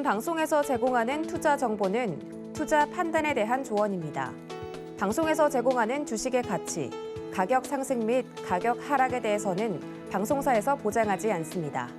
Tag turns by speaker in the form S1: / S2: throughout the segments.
S1: 방송에서 제공하는 투자 정보는 투자 판단에 대한 조언입니다. 방송에서 제공하는 주식의 가치, 가격 상승 및 가격 하락에 대해서는 방송사에서 보장하지 않습니다.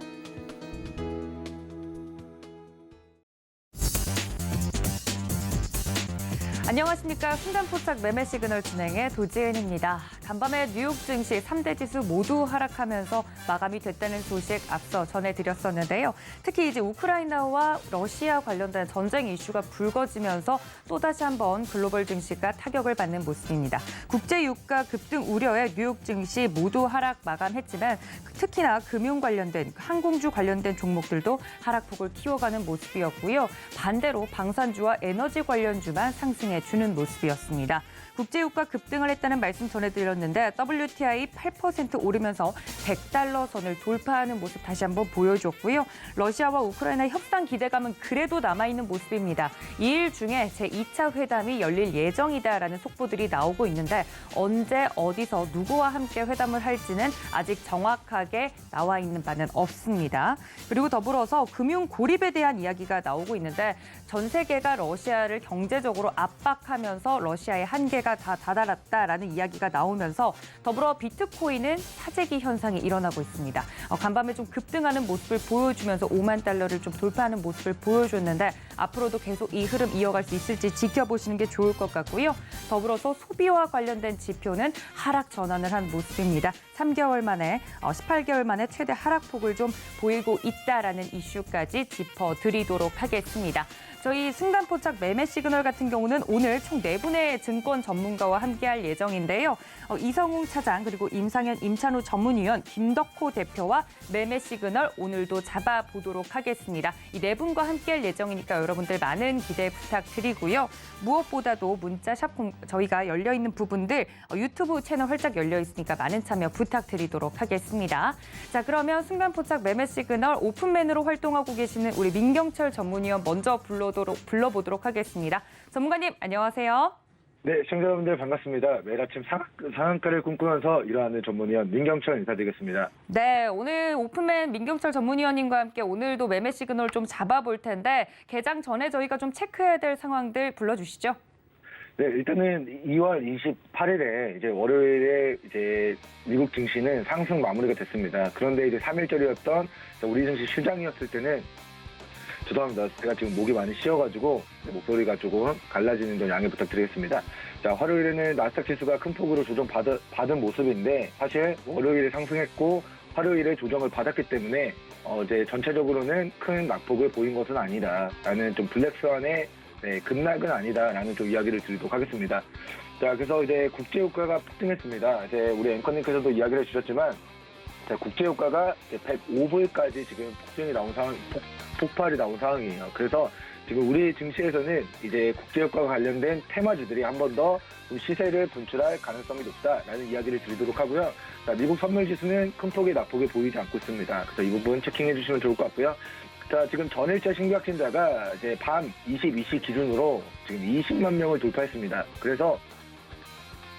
S2: 안녕하십니까. 순간포착 매매 시그널 진행의 도지은입니다. 간밤에 뉴욕 증시 3대 지수 모두 하락하면서 마감이 됐다는 소식 앞서 전해드렸었는데요. 특히 이제 우크라이나와 러시아 관련된 전쟁 이슈가 불거지면서 또다시 한번 글로벌 증시가 타격을 받는 모습입니다. 국제 유가 급등 우려에 뉴욕 증시 모두 하락 마감했지만 특히나 금융 관련된 항공주 관련된 종목들도 하락폭을 키워가는 모습이었고요. 반대로 방산주와 에너지 관련주만 상승해 주는 모습이었습니다. 국제유가 급등을 했다는 말씀 전해드렸는데 WTI 8% 오르면서 100달러 선을 돌파하는 모습 다시 한번 보여줬고요. 러시아와 우크라이나 협상 기대감은 그래도 남아있는 모습입니다. 2일 중에 제2차 회담이 열릴 예정이다라는 속보들이 나오고 있는데 언제 어디서 누구와 함께 회담을 할지는 아직 정확하게 나와 있는 바는 없습니다. 그리고 더불어서 금융 고립에 대한 이야기가 나오고 있는데 전 세계가 러시아를 경제적으로 압박하면서 러시아의 한계가 다 다다랐다라는 이야기가 나오면서 더불어 비트코인은 사재기 현상이 일어나고 있습니다. 간밤에 좀 급등하는 모습을 보여주면서 5만 달러를 좀 돌파하는 모습을 보여줬는데 앞으로도 계속 이 흐름 이어갈 수 있을지 지켜보시는 게 좋을 것 같고요. 더불어서 소비와 관련된 지표는 하락 전환을 한 모습입니다. 3개월 만에 18개월 만에 최대 하락폭을 좀 보이고 있다라는 이슈까지 짚어드리도록 하겠습니다. 저희 순간포착 매매 시그널 같은 경우는 오늘 총 4분의 증권 전문가와 함께할 예정인데요. 이성웅 차장 그리고 임상현 임찬우 전문위원 김덕호 대표와 매매 시그널 오늘도 잡아보도록 하겠습니다. 이 4분과 함께할 예정이니까 여러분들 많은 기대 부탁드리고요. 무엇보다도 문자샵 저희가 열려있는 부분들 유튜브 채널 활짝 열려있으니까 많은 참여 부탁드리도록 하겠습니다. 자, 그러면 순간포착 매매 시그널 오픈맨으로 활동하고 계시는 우리 민경철 전문위원 먼저 불러보도록 하겠습니다. 전문가님 안녕하세요.
S3: 네, 시청자 여러분들 반갑습니다. 매일 아침 상한가를 꿈꾸면서 일어나는 전문위원 민경철 인사드리겠습니다.
S2: 네, 오늘 오픈맨 민경철 전문위원님과 함께 오늘도 매매 시그널 좀 잡아볼 텐데 개장 전에 저희가 좀 체크해야 될 상황들 불러주시죠.
S3: 네, 일단은 2월 28일에 이제 월요일에 이제 미국 증시는 상승 마무리가 됐습니다. 그런데 이제 3일절이었던 우리 증시 휴장이었을 때는 죄송합니다. 제가 지금 목이 많이 쉬어가지고 목소리가 조금 갈라지는 점 양해 부탁드리겠습니다. 자, 화요일에는 나스닥 지수가 큰 폭으로 조정받은 모습인데 사실 월요일에 상승했고 화요일에 조정을 받았기 때문에 이제 전체적으로는 큰 낙폭을 보인 것은 아니다라는 좀 블랙스완의 급락은 아니다라는 좀 이야기를 드리도록 하겠습니다. 자, 그래서 이제 국제유가가 폭등했습니다. 이제 우리 앵커님께서도 이야기를 해주셨지만 국제유가가 105불까지 지금 폭발이 나온 상황이에요. 그래서 지금 우리 증시에서는 이제 국제유가와 관련된 테마주들이 한 번 더 시세를 분출할 가능성이 높다라는 이야기를 드리도록 하고요. 자, 미국 선물지수는 큰 폭의 낙폭을 보이지 않고 있습니다. 그래서 이 부분 체킹해 주시면 좋을 것 같고요. 자, 지금 전일자 신규 확진자가 이제 밤 22시 기준으로 지금 20만 명을 돌파했습니다. 그래서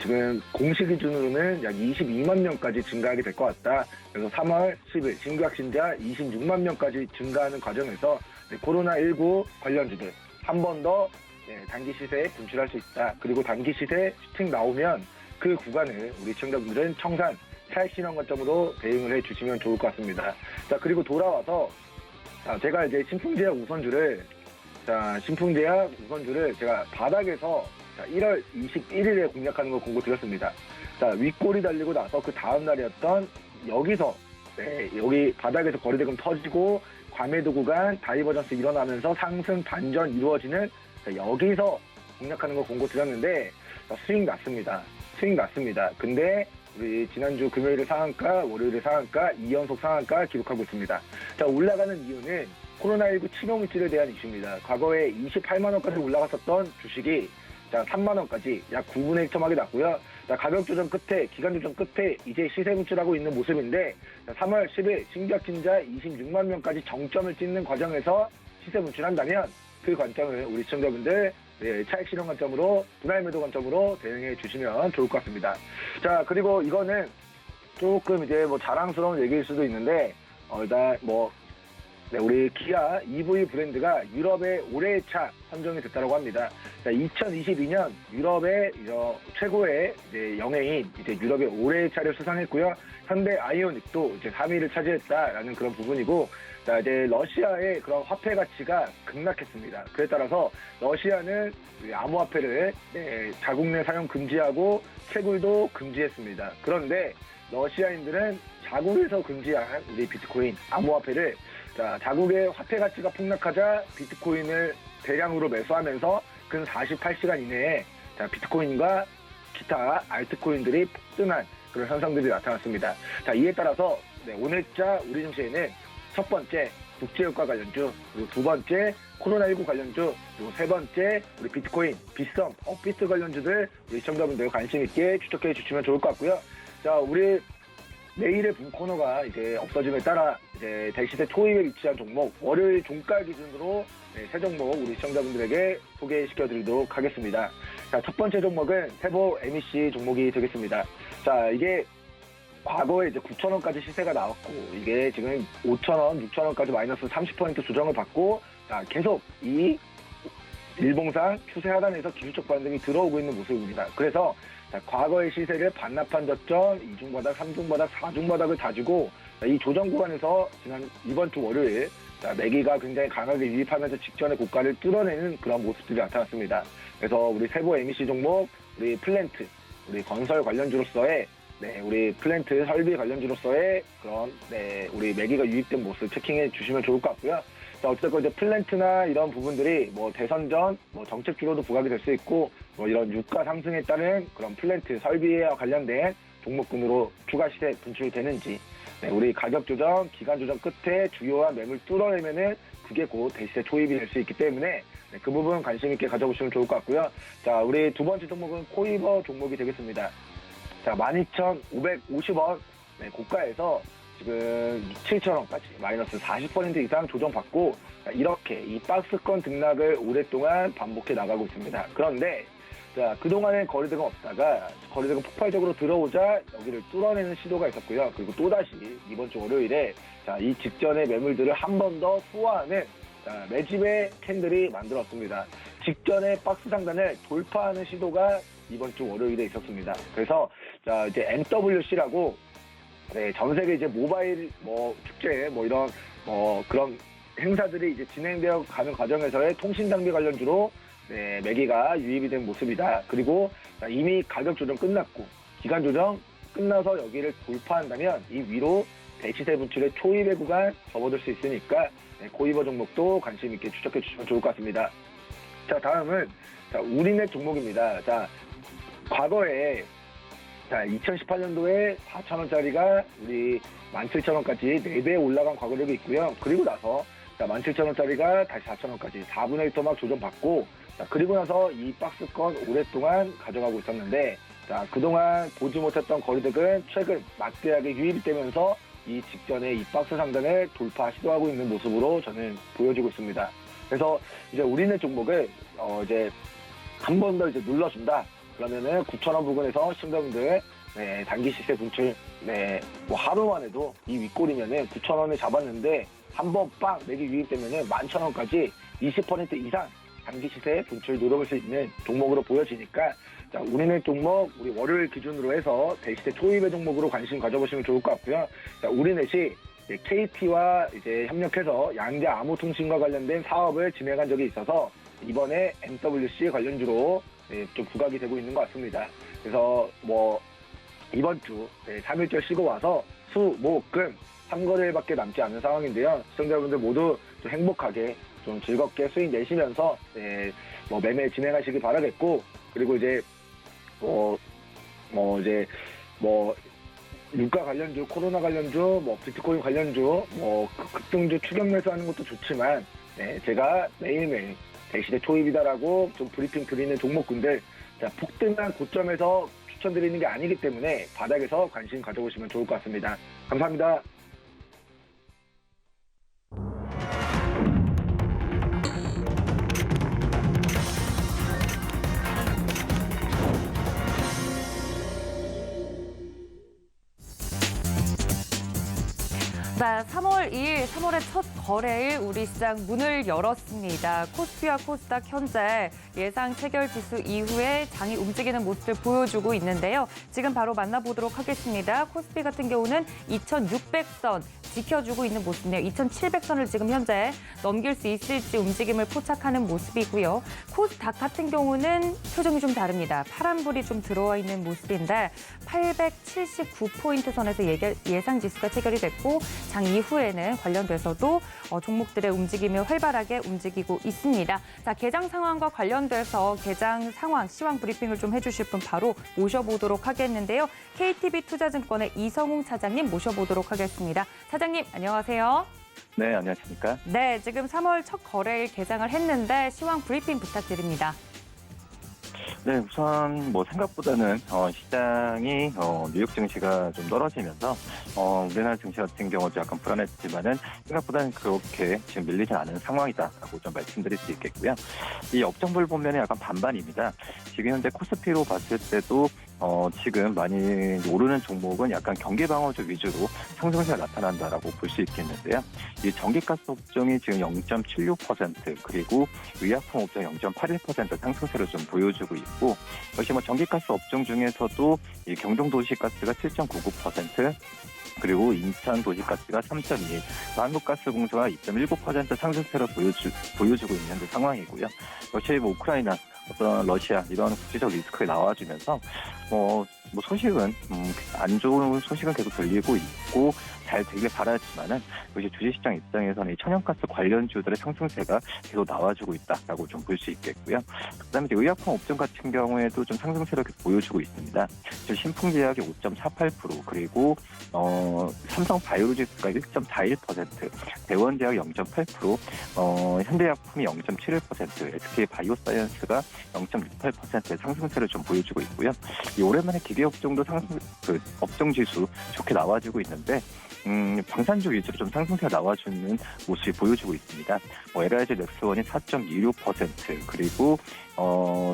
S3: 지금 공식 기준으로는 약 22만 명까지 증가하게 될 것 같다. 그래서 3월 10일 신규 확진자 26만 명까지 증가하는 과정에서 코로나19 관련주들 한 번 더 단기 시세에 분출할 수 있다. 그리고 단기 시세 슈팅 나오면 그 구간을 우리 시청자분들은 청산, 차익실현 관점으로 대응을 해주시면 좋을 것 같습니다. 자, 그리고 돌아와서 제가 이제 신풍제약 우선주를 제가 바닥에서 1월 21일에 공략하는 걸 공고드렸습니다. 자, 윗골이 달리고 나서 그 다음 날이었던 여기서 여기 바닥에서 거래대금 터지고 과매도 구간 다이버전스 일어나면서 상승 반전 이루어지는 여기서 공략하는 걸 공고드렸는데 수익 났습니다. 근데 우리 지난주 금요일에 상한가, 월요일에 상한가, 2연속 상한가 기록하고 있습니다. 자, 올라가는 이유는 코로나19 치료 물질에 대한 이슈입니다. 과거에 28만 원까지 올라갔었던 주식이 자, 3만 원까지 약 9분의 1 첨하게 났고요. 자, 가격 조정 끝에, 기간 조정 끝에 이제 시세 분출하고 있는 모습인데 3월 10일 신규 확진자 26만 명까지 정점을 찍는 과정에서 시세 분출한다면 그 관점을 우리 시청자분들 차익 실현 관점으로, 분할 매도 관점으로 대응해 주시면 좋을 것 같습니다. 자, 그리고 이거는 조금 이제 자랑스러운 얘기일 수도 있는데, 일단 우리 기아 EV 브랜드가 유럽의 올해의 차 선정이 됐다고 합니다. 자, 2022년 유럽의 최고의 이제 영예인 이제 유럽의 올해의 차를 수상했고요. 현대 아이오닉도 이제 3위를 차지했다라는 그런 부분이고, 자, 이제 러시아의 그런 화폐 가치가 급락했습니다. 그에 따라서 러시아는 암호화폐를 자국 내 사용 금지하고 채굴도 금지했습니다. 그런데 러시아인들은 자국에서 금지한 우리 비트코인 암호화폐를 자국의 화폐 가치가 폭락하자 비트코인을 대량으로 매수하면서 근 48시간 이내에 비트코인과 기타 알트코인들이 폭등한 그런 현상들이 나타났습니다. 자, 이에 따라서 오늘자 우리 증시에는 첫 번째 국제유가 관련주, 그리고 두 번째 코로나19 관련주, 그리고 세 번째 우리 비트코인, 빗썸, 업비트 관련주들 우리 시청자분들 관심 있게 추적해 주시면 좋을 것 같고요. 자, 우리 내일의 분 코너가 이제 없어짐에 따라 이제 대시대 초입에 위치한 종목 월요일 종가 기준으로 세 종목 우리 시청자분들에게 소개시켜드리도록 하겠습니다. 자, 첫 번째 종목은 세보 MEC 종목이 되겠습니다. 자, 이게 과거에 이제 9,000원까지 시세가 나왔고 이게 지금 5,000원, 6,000원까지 마이너스 30% 조정을 받고 계속 이 일봉상 추세 하단에서 기술적 반등이 들어오고 있는 모습입니다. 그래서 과거의 시세를 반납한 저점, 2중바닥, 3중바닥, 4중바닥을 다지고 이 조정 구간에서 지난 이번 주 월요일 매기가 굉장히 강하게 유입하면서 직전의 고가를 뚫어내는 그런 모습들이 나타났습니다. 그래서 우리 세보 MEC 종목, 우리 플랜트, 우리 건설 관련주로서의 우리 플랜트 설비 관련주로서의 그런 우리 매기가 유입된 모습 체킹해 주시면 좋을 것 같고요. 자, 어쨌든 이제 플랜트나 이런 부분들이 뭐 대선 전 정책주로도 부각이 될 수 있고 이런 유가 상승에 따른 그런 플랜트 설비와 관련된 종목군으로 추가 시세 분출이 되는지, 우리 가격 조정, 기간 조정 끝에 주요한 매물 뚫어내면은 그게 곧 대시세 초입이 될 수 있기 때문에 그 부분 관심 있게 가져보시면 좋을 것 같고요. 자, 우리 두 번째 종목은 코이버 종목이 되겠습니다. 자, 12,550원 고가에서 지금 7,000원까지 마이너스 40% 이상 조정받고 이렇게 이 박스권 등락을 오랫동안 반복해 나가고 있습니다. 그런데 자, 그동안엔 거래대금 없다가 거래대금 폭발적으로 들어오자 여기를 뚫어내는 시도가 있었고요. 그리고 또다시 이번 주 월요일에 이 직전의 매물들을 한 번 더 소화하는 매집의 캔들이 만들었습니다. 직전의 박스 상단을 돌파하는 시도가 이번 주 월요일에 있었습니다. 그래서 이제 MWC라고 전 세계 이제 모바일 축제 이런 그런 행사들이 이제 진행되어 가는 과정에서의 통신 장비 관련주로 매기가 유입이 된 모습이다. 그리고 이미 가격 조정 끝났고 기간 조정 끝나서 여기를 돌파한다면 이 위로 대시세 분출의 초입의 구간 접어들 수 있으니까 코이버 종목도 관심 있게 추적해 주시면 좋을 것 같습니다. 자, 다음은 우리넷 종목입니다. 자, 과거에 2018년도에 4,000원짜리가 우리 17,000원까지 4배 올라간 과거력이 있고요. 그리고 나서 17,000원짜리가 다시 4,000원까지 4분의 1 토막 조정받고 그리고 나서 이 박스권 오랫동안 가져가고 있었는데 그동안 보지 못했던 거래액은 최근 막대하게 유입이 되면서 이 직전에 이 박스 상단을 돌파 시도하고 있는 모습으로 저는 보여지고 있습니다. 그래서 이제 우리넷 종목을 이제 한 번 더 이제 눌러준다. 그러면은 9,000원 부근에서 시청자분들 단기 시세 분출 하루만 해도 이 윗골이면은 9,000원을 잡았는데 한 번 빵 매기 유입되면은 11,000원까지 20% 이상 단기 시세 분출 누려볼 수 있는 종목으로 보여지니까 우리넷 종목 우리 월요일 기준으로 해서 대시세 초입의 종목으로 관심 가져보시면 좋을 것 같고요. 우리넷이 KT와 이제 협력해서 양자 암호통신과 관련된 사업을 진행한 적이 있어서 이번에 MWC 관련주로 좀 부각이 되고 있는 것 같습니다. 그래서 이번 주 3일절 쉬고 와서 수, 목, 금 3거래일밖에 남지 않은 상황인데요. 시청자분들 모두 좀 행복하게 좀 즐겁게 수익 내시면서 매매 진행하시기 바라겠고, 그리고 이제 유가 관련주, 코로나 관련주, 비트코인 관련주, 급등주 추격 매수하는 것도 좋지만 제가 매일매일 대시대 초입이다라고 좀 브리핑 드리는 종목군들 폭등한 고점에서 추천드리는 게 아니기 때문에 바닥에서 관심 가져보시면 좋을 것 같습니다. 감사합니다.
S2: 자, 3월 2일, 3월의 첫 거래일 우리 시장 문을 열었습니다. 코스피와 코스닥 현재 예상 체결 지수 이후에 장이 움직이는 모습을 보여주고 있는데요. 지금 바로 만나보도록 하겠습니다. 코스피 같은 경우는 2,600선 지켜주고 있는 모습이네요. 2,700선을 지금 현재 넘길 수 있을지 움직임을 포착하는 모습이고요. 코스닥 같은 경우는 표정이 좀 다릅니다. 파란불이 좀 들어와 있는 모습인데 879포인트 선에서 예상 지수가 체결이 됐고 장 이후에는 관련돼서도 종목들의 움직임이 활발하게 움직이고 있습니다. 자, 개장 상황과 관련돼서 개장 상황, 시황 브리핑을 좀 해주실 분 바로 모셔보도록 하겠는데요. KTB 투자증권의 이성웅 차장님 모셔보도록 하겠습니다. 차장님, 안녕하세요.
S4: 네, 안녕하십니까?
S2: 네, 지금 3월 첫 거래일 개장을 했는데 시황 브리핑 부탁드립니다.
S4: 네, 우선 생각보다는 시장이 뉴욕 증시가 좀 떨어지면서 우리나라 증시 같은 경우도 약간 불안했지만은 생각보다는 그렇게 지금 밀리진 않은 상황이다라고 좀 말씀드릴 수 있겠고요. 이 업종별 보면은 약간 반반입니다. 지금 현재 코스피로 봤을 때도 지금 많이 오르는 종목은 약간 경기 방어주 위주로 상승세가 나타난다라고 볼 수 있겠는데요. 이 전기가스 업종이 지금 0.76% 그리고 의약품 업종 0.81% 상승세를 좀 보여주고 있고, 역시 전기가스 업종 중에서도 이 경동도시가스가 7.99%, 그리고 인천 도시가스가 3.2, 한국가스공사가 2.19% 상승세를 보여주고 있는 상황이고요. 역시 우크라이나, 어떤 러시아 이런 국제적 리스크가 나와주면서 소식은 안 좋은 소식은 계속 들리고 있고 잘 되길 바라지만은 역시 주식시장 입장에서는 이 천연가스 관련주들의 상승세가 계속 나와주고 있다라고 좀 볼 수 있겠고요. 그다음에 이제 의약품 업종 같은 경우에도 좀 상승세를 계속 보여주고 있습니다. 지금 신풍제약이 5.48%, 그리고 삼성바이오로직스가 1.41%, 대원제약 0.8%, 현대약품이 0.71%, SK바이오사이언스가 0.68%의 상승세를 좀 보여주고 있고요. 이 오랜만에 기계 업종도 업종 지수 좋게 나와주고 있는데 방산주 위주로 좀 상승세가 나와주는 모습이 보여주고 있습니다. LIG 넥스원이 4.26%, 그리고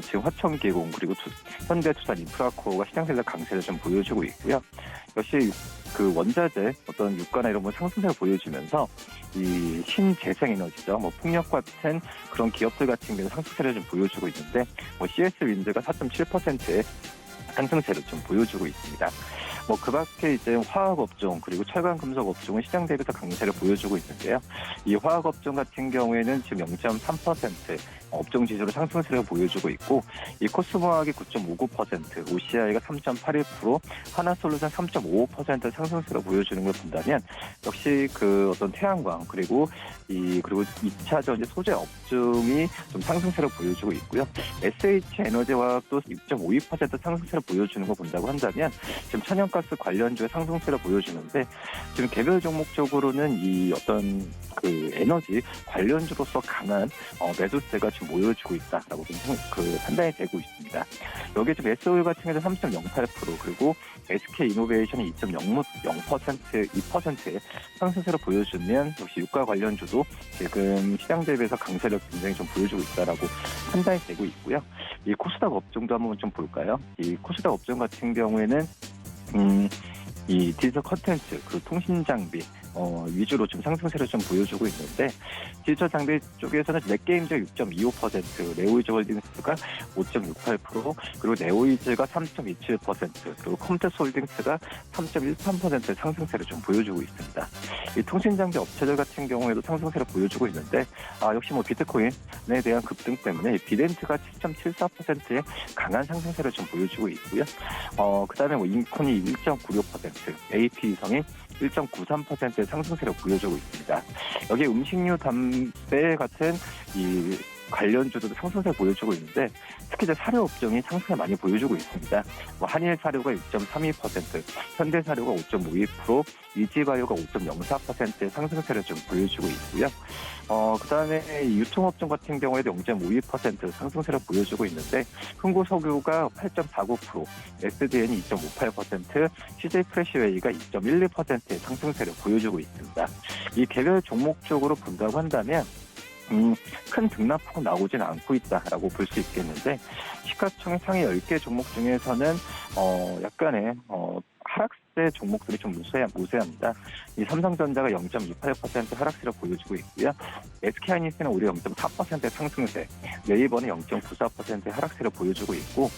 S4: 지금 화천계공, 그리고 현대투산 인프라코어가 시장세가 강세를 좀 보여주고 있고요. 역시 그 원자재 어떤 유가나 이런 상승세를 보여주면서 이 신재생에너지죠. 풍력 같은 그런 기업들 같은 경우는 상승세를 좀 보여주고 있는데 CS 윈드가 4.7%의 상승세를 좀 보여주고 있습니다. 그 밖에 이제 화학업종 그리고 철강금속 업종은 시장 대비해서 강세를 보여주고 있는데요. 이 화학업종 같은 경우에는 지금 0.3% 업종 지수로 상승세를 보여주고 있고, 이 코스모학이 9.59%, OCI가 3.81%, 하나솔루션 3.55% 상승세를 보여주는 걸 본다면 역시 그 어떤 태양광 그리고 2차 전지 소재 업종이 좀 상승세를 보여주고 있고요. SH에너지화학도 6.52% 상승세를 보여주는 걸 본다고 한다면 지금 천연가스 관련주의 상승세를 보여주는데, 지금 개별 종목적으로는 이 어떤 그 에너지 관련주로서 강한 매수세가 지금 모여주고 있다라고 판단이 되고 있습니다. 여기에 지금 SO일 같은 경우는 3.08%, 그리고 SK이노베이션이 2.0%의 상승세를 보여주면 역시 유가 관련주도 지금 시장 대비해서 강세를 굉장히 좀 보여주고 있다라고 판단이 되고 있고요. 이 코스닥 업종도 한번 좀 볼까요? 이 코스닥 업종 같은 경우에는 이 디지털 컨텐츠, 그 통신 장비 위주로 좀 상승세를 좀 보여주고 있는데, 디지털 장비 쪽에서는 넷게임즈 6.25%, 네오이즈 홀딩스가 5.68%, 그리고 네오이즈가 3.27%, 그리고 컴퓨터스 홀딩스가 3.13%의 상승세를 좀 보여주고 있습니다. 이 통신 장비 업체들 같은 경우에도 상승세를 보여주고 있는데, 역시 비트코인에 대한 급등 때문에 비덴트가 7.74%의 강한 상승세를 좀 보여주고 있고요. 그다음에 인콘이 1.96%, AP이성이 1.93%의 상승세를 보여주고 있습니다. 여기에 음식료, 담배 같은 이 관련주도 상승세를 보여주고 있는데, 특히 이제 사료 업종이 상승을 많이 보여주고 있습니다. 한일 사료가 6.32%, 현대 사료가 5.52%, 이지바이오가 5.04%의 상승세를 좀 보여주고 있고요. 그다음에 유통업종 같은 경우에도 0.52% 상승세를 보여주고 있는데, 흥구석유가 8.49%, SDN이 2.58%, CJ프레시웨이가 2.12%의 상승세를 보여주고 있습니다. 이 개별 종목적으로 본다고 한다면 큰 등락폭은 나오진 않고 있다라고 볼 수 있겠는데, 시가총액 상위 10개 종목 중에서는 약간의 하락 세 종목들이 좀 우세합니다. 이 삼성전자가 0.28% 하락세를 보여주고 있고요. SK하이닉스는 오히려 0.4% 상승세, 네이버는 0.94% 하락세를 보여주고 있고,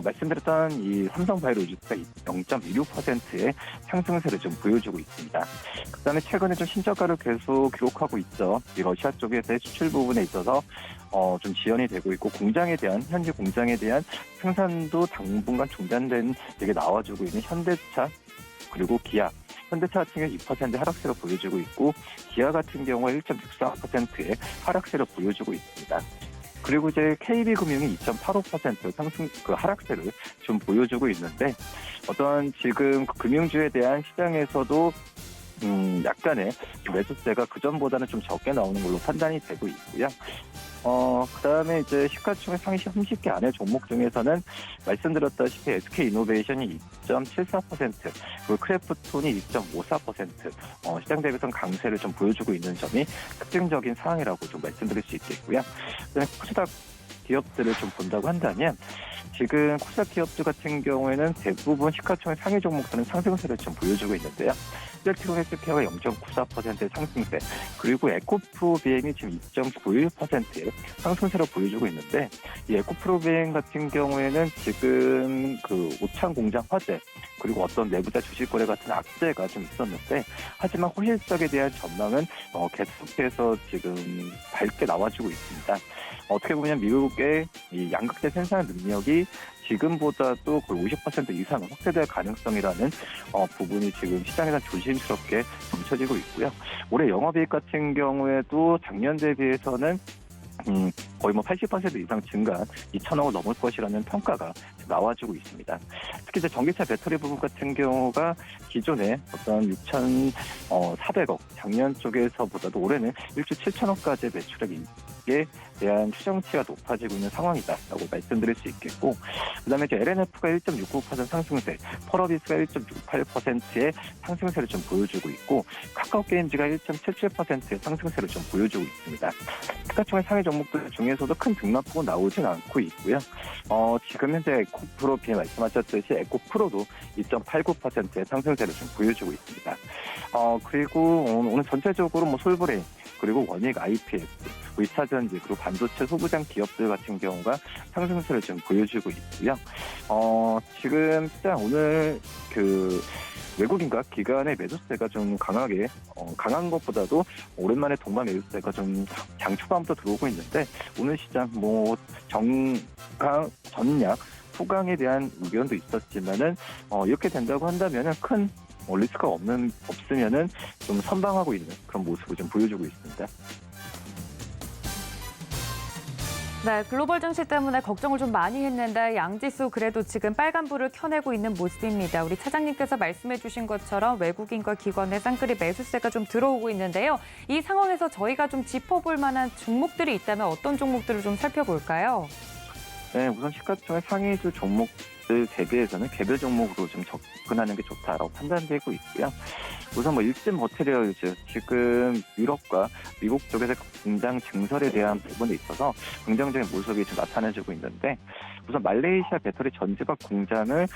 S4: 말씀드렸던 이 삼성바이오로직스가 0.26%의 상승세를 좀 보여주고 있습니다. 그다음에 최근에 좀 신저가를 계속 기록하고 있죠. 이 러시아 쪽에서의 수출 부분에 있어서 좀 지연이 되고 있고, 현지 공장에 대한 생산도 당분간 중단된 얘기 나와주고 있는 현대차 그리고 기아. 현대차 같은 경우 2% 하락세를 보여주고 있고, 기아 같은 경우에 1.64%의 하락세를 보여주고 있습니다. 그리고 이제 KB금융이 2.85% 상승 하락세를 좀 보여주고 있는데, 어떤 지금 그 금융주에 대한 시장에서도 약간의 매수세가 그전보다는 좀 적게 나오는 걸로 판단이 되고 있고요. 그다음에 이제 시가총액 상위 30개 안에 종목 중에서는 말씀드렸다시피 SK이노베이션이 2.74%, 그리고 크래프톤이 2.54%, 시장 대비선 강세를 좀 보여주고 있는 점이 특징적인 상황이라고 좀 말씀드릴 수 있겠고요. 그다음에 코스닥 기업들을 좀 본다고 한다면, 지금 코스닥 기업들 같은 경우에는 대부분 시가총액 상위 종목들은 상승세를 좀 보여주고 있는데요. 셀트리온 헬스케어가 0.94%의 상승세, 그리고 에코프로비엠이 지금 2.91%의 상승세를 보여주고 있는데, 이 에코프로비엠 같은 경우에는 지금 그 오창 공장 화재, 그리고 어떤 내부자 주식 거래 같은 악재가 좀 있었는데, 하지만 호실적에 대한 전망은 계속해서 지금 밝게 나와주고 있습니다. 어떻게 보면 미국의 이 양극재 생산 능력이 지금보다도 거의 50% 이상 확대될 가능성이라는 부분이 지금 시장에서 조심스럽게 멈춰지고 있고요. 올해 영업이익 같은 경우에도 작년 대비해서는 거의 80% 이상 증가한 2천억을 넘을 것이라는 평가가 나와주고 있습니다. 특히 이제 전기차 배터리 부분 같은 경우가 기존에 어떤 6,400억 작년 쪽에서보다도 올해는 1조 7천억까지의 매출액에 대한 추정치가 높아지고 있는 상황이다라고 말씀드릴 수 있겠고, 그다음에 이제 LNF가 1.69% 상승세, 펄어비스가 1.68%의 상승세를 좀 보여주고 있고, 카카오게임즈가 1.77%의 상승세를 좀 보여주고 있습니다. 시가총액 상위 종목들 중에서도 큰 등락폭은 나오진 않고 있고요. 지금 현재 에코프로 비해 말씀하셨듯이 에코프로도 2.89%의 상승세를 좀 보여주고 있습니다. 그리고 오늘 전체적으로 솔브레인, 그리고 원익 IPS, 의차전지, 그리고 반도체 소부장 기업들 같은 경우가 상승세를 좀 보여주고 있고요. 지금 시장 오늘 외국인과 기관의 매수세가 좀 강한 것보다도 오랜만에 동반 매수세가 좀 장 초반부터 들어오고 있는데, 오늘 시장 전약 후강에 대한 의견도 있었지만은 이렇게 된다고 한다면은 큰 리스크가 없으면은 좀 선방하고 있는 그런 모습을 좀 보여주고 있습니다.
S2: 네, 글로벌 증시 때문에 걱정을 좀 많이 했는데 양지수 그래도 지금 빨간불을 켜내고 있는 모습입니다. 우리 차장님께서 말씀해 주신 것처럼 외국인과 기관의 쌍끌이 매수세가 좀 들어오고 있는데요. 이 상황에서 저희가 좀 짚어볼 만한 종목들이 있다면 어떤 종목들을 좀 살펴볼까요?
S4: 네, 우선 시가총액 상위주 종목들 대비해서는 개별 종목으로 좀 접근하는 게 좋다라고 판단되고 있고요. 우선 일진 머티리얼즈, 지금 유럽과 미국 쪽에서 공장 증설에 대한 부분에 있어서 긍정적인 모습이 좀 나타나주고 있는데, 우선 말레이시아 배터리 전지박 공장을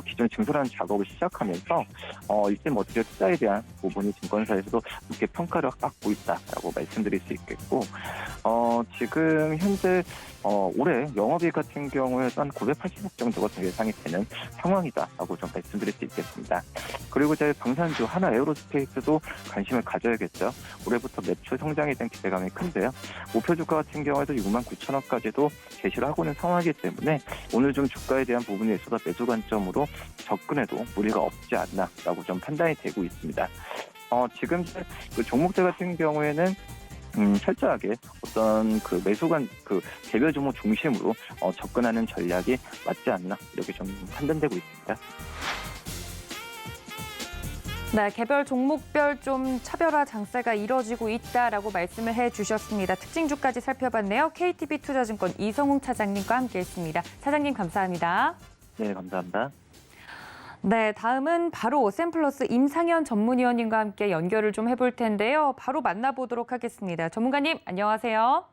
S4: 기존 증설하는 작업을 시작하면서 일진 머티리얼 투자에 대한 부분이 증권사에서도 높게 평가를 받고 있다라고 말씀드릴 수 있겠고, 지금 현재 올해 영업이익 같은 경우에 한 980억 정도가 예상이 되는 상황이다라고 좀 말씀드릴 수 있겠습니다. 그리고 이제 방산주 하나 에어로스페이스도 관심을 가져야겠죠. 올해부터 매출 성장에 대한 기대감이 큰데요. 목표 주가 같은 경우에도 6만 9천원까지도 제시를 하고 있는 상황이기 때문에 오늘 좀 주가에 대한 부분에 있어서 매수 관점으로 접근해도 무리가 없지 않나라고 좀 판단이 되고 있습니다. 지금 그 종목들 같은 경우에는 철저하게 어떤 매수관 개별 종목 중심으로 접근하는 전략이 맞지 않나, 이렇게 좀 판단되고 있습니다.
S2: 네, 개별 종목별 좀 차별화 장세가 이뤄지고 있다라고 말씀을 해주셨습니다. 특징주까지 살펴봤네요. KTB 투자증권 이성웅 차장님과 함께했습니다. 차장님 감사합니다.
S4: 네, 감사합니다.
S2: 네, 다음은 바로 샘플러스 임상현 전문위원님과 함께 연결을 좀 해볼 텐데요. 바로 만나보도록 하겠습니다. 전문가님, 안녕하세요.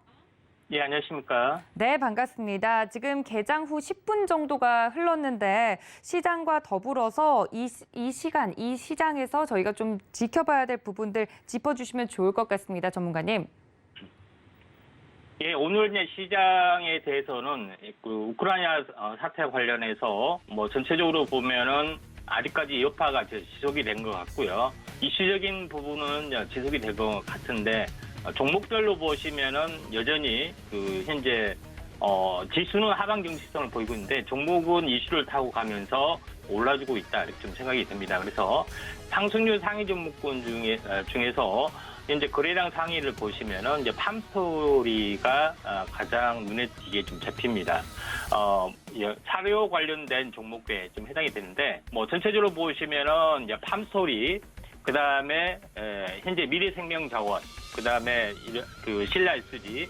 S5: 예, 안녕하십니까.
S2: 네, 반갑습니다. 지금 개장 후 10분 정도가 흘렀는데 시장과 더불어서 이 시간, 이 시장에서 저희가 좀 지켜봐야 될 부분들 짚어주시면 좋을 것 같습니다. 전문가님.
S5: 예, 오늘 이제 시장에 대해서는 그 우크라이나 사태 관련해서 뭐 전체적으로 보면은 아직까지 여파가 지속이 된 것 같고요. 이슈적인 부분은 이제 지속이 된 것 같은데 종목별로 보시면은 여전히 그 현재 지수는 하방 정체성을 보이고 있는데 종목은 이슈를 타고 가면서 올라주고 있다 이렇게 좀 생각이 듭니다. 그래서 상승률 상위 종목군 중에서 현재 거래량 상위를 보시면은 이제 팜스토리가 가장 눈에 띄게 좀 잡힙니다. 사료 관련된 종목에 좀 해당이 되는데 뭐 전체적으로 보시면은 이제 팜스토리 그다음에 현재 미래생명자원 그다음에 그 신라 SG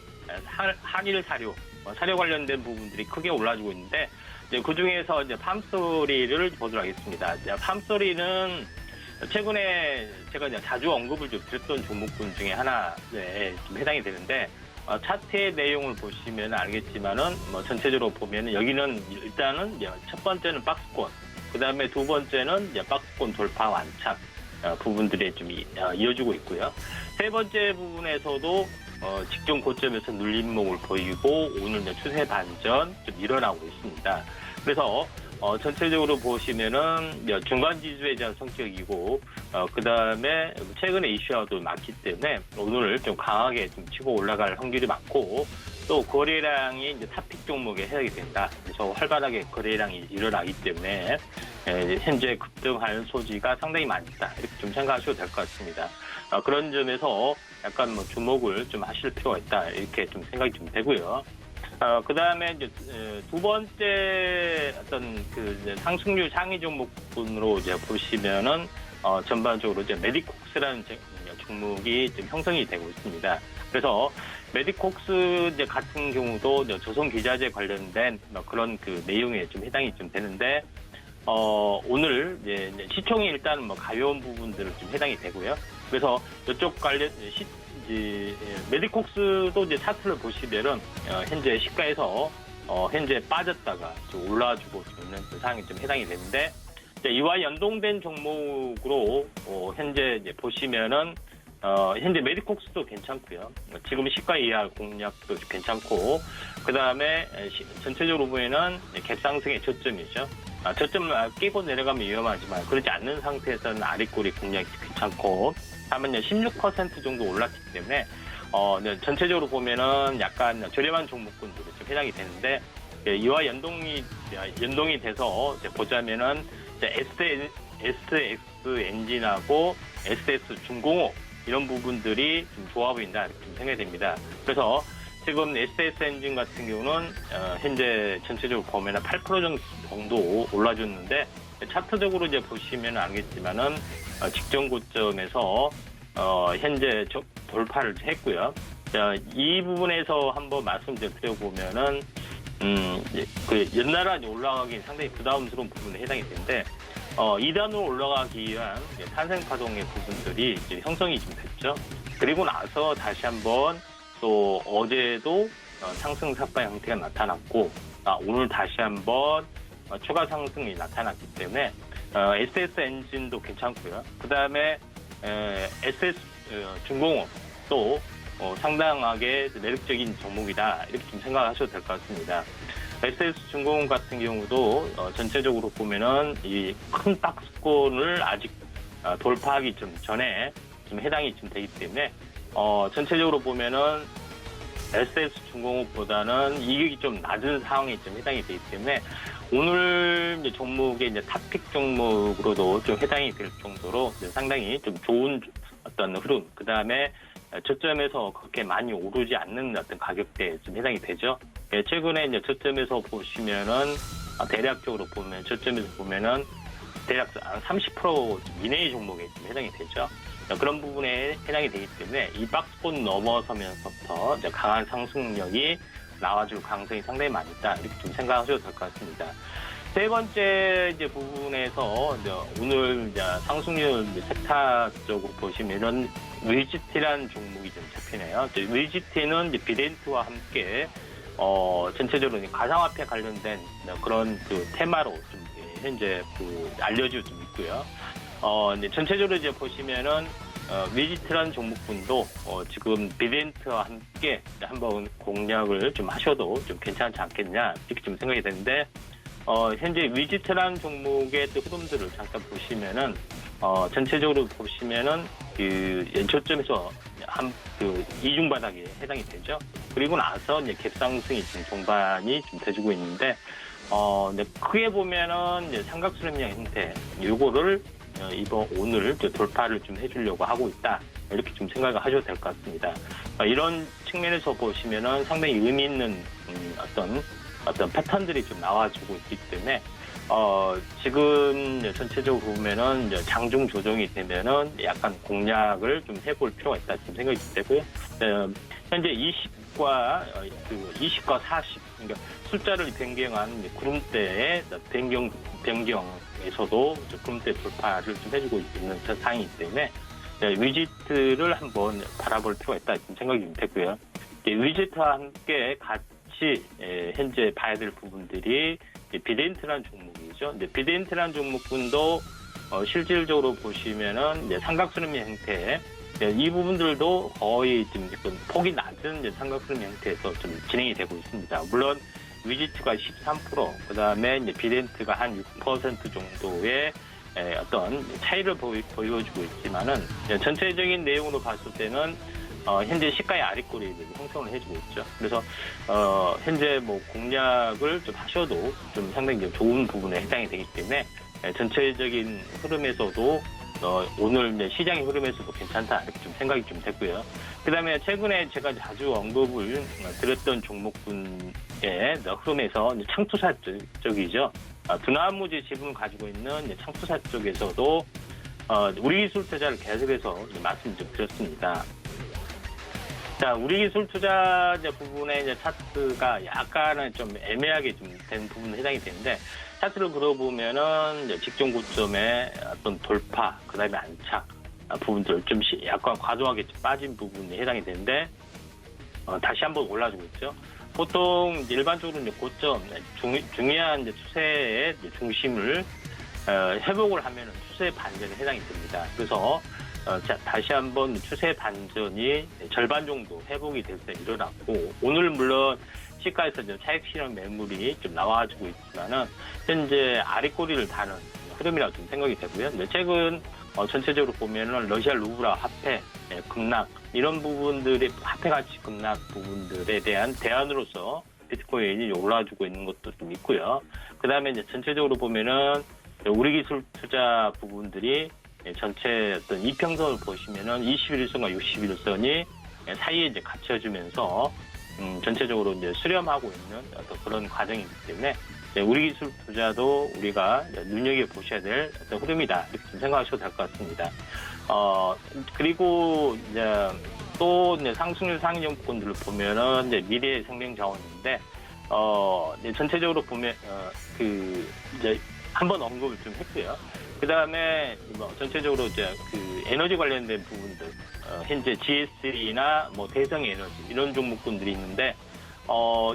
S5: 한일 사료 사료 관련된 부분들이 크게 올라주고 있는데 이제 그 중에서 이제 팜스토리를 보도록 하겠습니다. 팜스토리는 최근에 제가 이제 자주 언급을 좀 드렸던 종목군 중에 하나에 좀 해당이 되는데 차트의 내용을 보시면 알겠지만은 뭐 전체적으로 보면은 여기는 일단은 이제 첫 번째는 박스권, 그 다음에 두 번째는 이제 박스권 돌파 완착 부분들이 좀 이어지고 있고요. 세 번째 부분에서도 직전 고점에서 눌림목을 보이고 오늘 이제 추세 반전 좀 일어나고 있습니다. 그래서 전체적으로 보시면은 중간 지수에 대한 성격이고 그 다음에 최근에 이슈와도 맞기 때문에 오늘 좀 강하게 좀 치고 올라갈 확률이 많고 또 거래량이 이제 탑픽 종목에 해당이 된다. 그래서 활발하게 거래량이 일어나기 때문에 현재 급등할 소지가 상당히 많다. 이렇게 좀 생각하셔도 될 것 같습니다. 그런 점에서 약간 뭐 주목을 좀 하실 필요가 있다. 이렇게 좀 생각이 좀 되고요. 그 다음에 이제 두 번째 어떤 그 이제 상승률 상위 종목군으로 이제 보시면은 전반적으로 이제 메디콕스라는 종목이 좀 형성이 되고 있습니다. 그래서 메디콕스 이제 같은 경우도 이제 조선기자재 관련된 그런 그 내용에 좀 해당이 좀 되는데 오늘 이제 시총이 일단 뭐 가벼운 부분들을 좀 해당이 되고요. 그래서 이쪽 관련 메디콕스도 이제 차트를 보시면은 현재 시가에서 현재 빠졌다가 좀 올라주고 있는 그 상황이 좀 해당이 되는데 이와 연동된 종목으로 현재 이제 보시면은 현재 메디콕스도 괜찮고요. 지금 시가 이하 공략도 괜찮고 그 다음에 전체적으로 보면은 갭상승의 저점이죠. 저점 끼고 내려가면 위험하지만 그렇지 않는 상태에서는 아랫꼬리 공략이 괜찮고 다만 16% 정도 올랐기 때문에 전체적으로 보면은 약간 저렴한 종목군들이 좀 해당이 되는데 이와 연동이 돼서 이제 보자면은 SX 엔진하고 SS 중공업 이런 부분들이 좀 좋아 보인다 이렇게 좀 생각이 됩니다. 그래서 지금 SS 엔진 같은 경우는 현재 전체적으로 보면 8% 정도 올라줬는데 차트적으로 이제 보시면 알겠지만은 직전 고점에서 현재 돌파를 했고요. 이 부분에서 한번 말씀 좀 드려보면은 그 연달아 올라가기 상당히 부담스러운 부분에 해당이 되는데 2단으로 올라가기 위한 탄생파동의 부분들이 이제 형성이 좀 됐죠. 그리고 나서 다시 한번 또 어제도 상승 삭발 형태가 나타났고 오늘 다시 한번 추가 상승이 나타났기 때문에 SS 엔진도 괜찮고요. 그 다음에 SS 중공업도 상당하게 매력적인 종목이다 이렇게 좀 생각하셔도 될 것 같습니다. SS 중공업 같은 경우도 전체적으로 보면은 이 큰 박스권을 아직 돌파하기 좀 전에 좀 해당이 좀 되기 때문에 전체적으로 보면은 SS 중공업보다는 이익이 좀 낮은 상황이 좀 해당이 되기 때문에 오늘 이제 종목의 이제 탑픽 종목으로도 좀 해당이 될 정도로 상당히 좀 좋은 어떤 흐름, 그 다음에 저점에서 그렇게 많이 오르지 않는 어떤 가격대에 좀 해당이 되죠. 최근에 이제 저점에서 보시면은 대략적으로 보면 저점에서 보면은 대략 30% 이내의 종목에 좀 해당이 되죠. 그런 부분에 해당이 되기 때문에 이 박스권 넘어서면서부터 이제 강한 상승력이 나와줄 가능성이 상당히 많이 있다 이렇게 좀 생각하셔도 될 것 같습니다. 세 번째 이제 부분에서 이제 오늘 이제 상승률 섹터 쪽으로 보시면은 VGT라는 종목이 좀 잡히네요. VGT는 이제 비덴트와 함께 전체적으로 가상화폐 관련된 그런 그 테마로 좀 현재 알려지고 좀 있고요. 이제 전체적으로 이제 보시면은 VGT라는 종목군도 지금 비덴트와 함께 한번 공략을 좀 하셔도 좀 괜찮지 않겠냐 이렇게 좀 생각이 되는데. 현재 위지트라는 종목의 또 흐름들을 잠깐 보시면은, 전체적으로 보시면은, 연초점에서 이중바닥에 해당이 되죠. 그리고 나서 이제 갭상승이 지금 종반이 좀 돼주고 있는데, 이제 크게 보면은 이제 삼각수렴형 형태, 요거를 오늘 돌파를 좀 해주려고 하고 있다. 이렇게 좀 생각을 하셔도 될 것 같습니다. 이런 측면에서 보시면은 상당히 의미 있는, 어떤 패턴들이 좀 나와주고 있기 때문에 지금 전체적으로 보면은 이제 장중 조정이 되면은 약간 공략을 좀 해볼 필요가 있다 지금 생각이 되고요. 현재 20과 40 그러니까 숫자를 변경한 구름대의 변경에서도 구름대 돌파를 좀 해주고 있는 상황이기 때문에 위지트를 한번 바라볼 필요가 있다 지금 생각이 좀 되고요. 위지트와 함께 같이 현재 봐야 될 부분들이 비덴트라는 종목이죠. 비덴트라는 종목군도 실질적으로 보시면은 삼각수렴 형태 이 부분들도 거의 좀 폭이 낮은 삼각수렴 형태에서 좀 진행이 되고 있습니다. 물론 위지트가 13%, 그다음에 비덴트가 한 6% 정도의 어떤 차이를 보여주고 있지만은 전체적인 내용으로 봤을 때는 현재 시가의 아랫꼬리를 형성을 해주고 있죠. 그래서 현재 공략을 좀 하셔도 좀 상당히 좀 좋은 부분에 해당이 되기 때문에 전체적인 흐름에서도 오늘 이제 시장의 흐름에서도 괜찮다 이렇게 좀 생각이 좀 됐고요. 그다음에 최근에 제가 자주 언급을 드렸던 종목군의 흐름에서 이제 창투사 쪽이죠. 두나무지 지분을 가지고 있는 창투사 쪽에서도 우리 기술 투자를 계속해서 말씀 좀 드렸습니다. 자, 우리 기술 투자 부분의 이제 차트가 약간은 좀 애매하게 좀 된 부분에 해당이 되는데, 차트를 그려보면은 이제 직전 고점의 어떤 돌파, 그 다음에 안착 부분들 좀 약간 과도하게 좀 빠진 부분에 해당이 되는데, 다시 한번 올라주고 있죠. 보통 일반적으로 이제 고점, 중요한 이제 추세의 이제 중심을 회복을 하면은 추세 반전에 해당이 됩니다. 그래서 다시 한번 추세 반전이 절반 정도 회복이 될 때 일어났고, 오늘 물론 시가에서 차익 실현 매물이 좀 나와주고 있지만은 현재 아랫꼬리를 다는 흐름이라고 좀 생각이 되고요. 최근 전체적으로 보면은 러시아 루블화 화폐 급락 이런 부분들의 화폐 가치 급락 부분들에 대한 대안으로서 비트코인이 올라와주고 있는 것도 좀 있고요. 그 다음에 이제 전체적으로 보면은 우리 기술 투자 부분들이 전체 어떤 이평선을 보시면은 21선과 61선이 사이에 이제 갇혀지면서 전체적으로 이제 수렴하고 있는 어떤 그런 과정이기 때문에 우리 기술 투자도 우리가 눈여겨 보셔야 될 어떤 흐름이다 이렇게 좀 생각하셔도 될 것 같습니다. 그리고 이제 또 이제 상승률 상위 종목군들을 보면은 이제 미래 생명 자원인데 이제 전체적으로 보면 이제 한번 언급을 좀 했고요. 그 다음에 전체적으로 이제 에너지 관련된 부분들, 현재 GS3나 대성 에너지 이런 종목군들이 있는데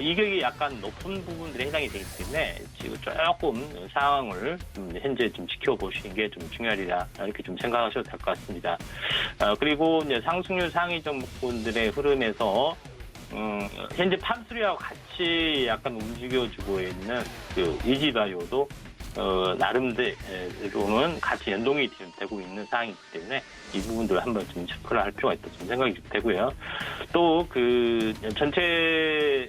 S5: 이격이 약간 높은 부분들에 해당이 되기 때문에 지금 조금 상황을 현재 좀 지켜보시는 게 좀 중요하리라 이렇게 좀 생각하셔도 될 것 같습니다. 그리고 이제 상승률 상위 종목군들의 흐름에서 현재 팜3하고 같이 약간 움직여주고 있는 이지바이오도 나름대로는 같이 연동이 되고 있는 상황이기 때문에 이 부분들을 한번 좀 체크를 할 필요가 있다 좀 생각이 좀 되고요. 또 전체적으로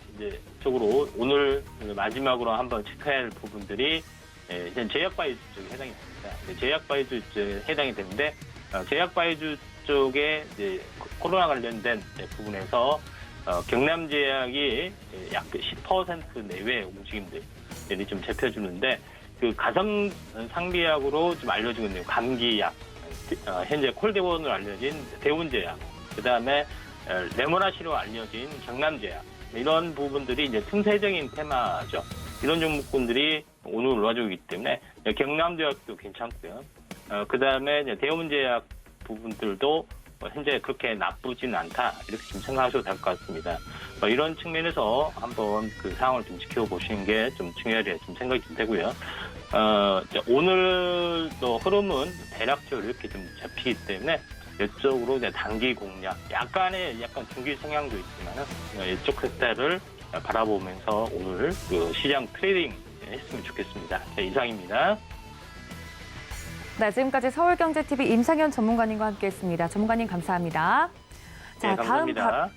S5: 오늘 마지막으로 한번 체크해야 할 부분들이 제약바이오 쪽에 해당이 됩니다. 제약바이오 쪽에 해당이 되는데 제약바이오 쪽에 이제 코로나 관련된 부분에서 경남제약이 약 10% 내외의 움직임들이 좀 잡혀주는데 가성 상비약으로 좀 알려지고 있는 감기약, 현재 콜데원으로 알려진 대운제약, 그 다음에 레모나시로 알려진 경남제약 이런 부분들이 이제 틈새적인 테마죠. 이런 종목군들이 오늘 올라주기 때문에 경남제약도 괜찮고요. 그다음에 대우문제약 부분들도 현재 그렇게 나쁘진 않다 이렇게 좀 생각하셔도 될 것 같습니다. 이런 측면에서 한번 그 상황을 좀 지켜보시는 게 좀 중요하게 좀 생각이 좀 되고요. 오늘도 흐름은 대략적으로 이렇게 좀 잡히기 때문에 이쪽으로 이제 단기 공략, 약간 중기 성향도 있지만은 이쪽 섹터를 바라보면서 오늘 그 시장 트레이딩 했으면 좋겠습니다. 자, 이상입니다.
S2: 네, 지금까지 서울경제TV 임상현 전문가님과 함께했습니다. 전문가님 감사합니다.
S5: 네, 감사합니다.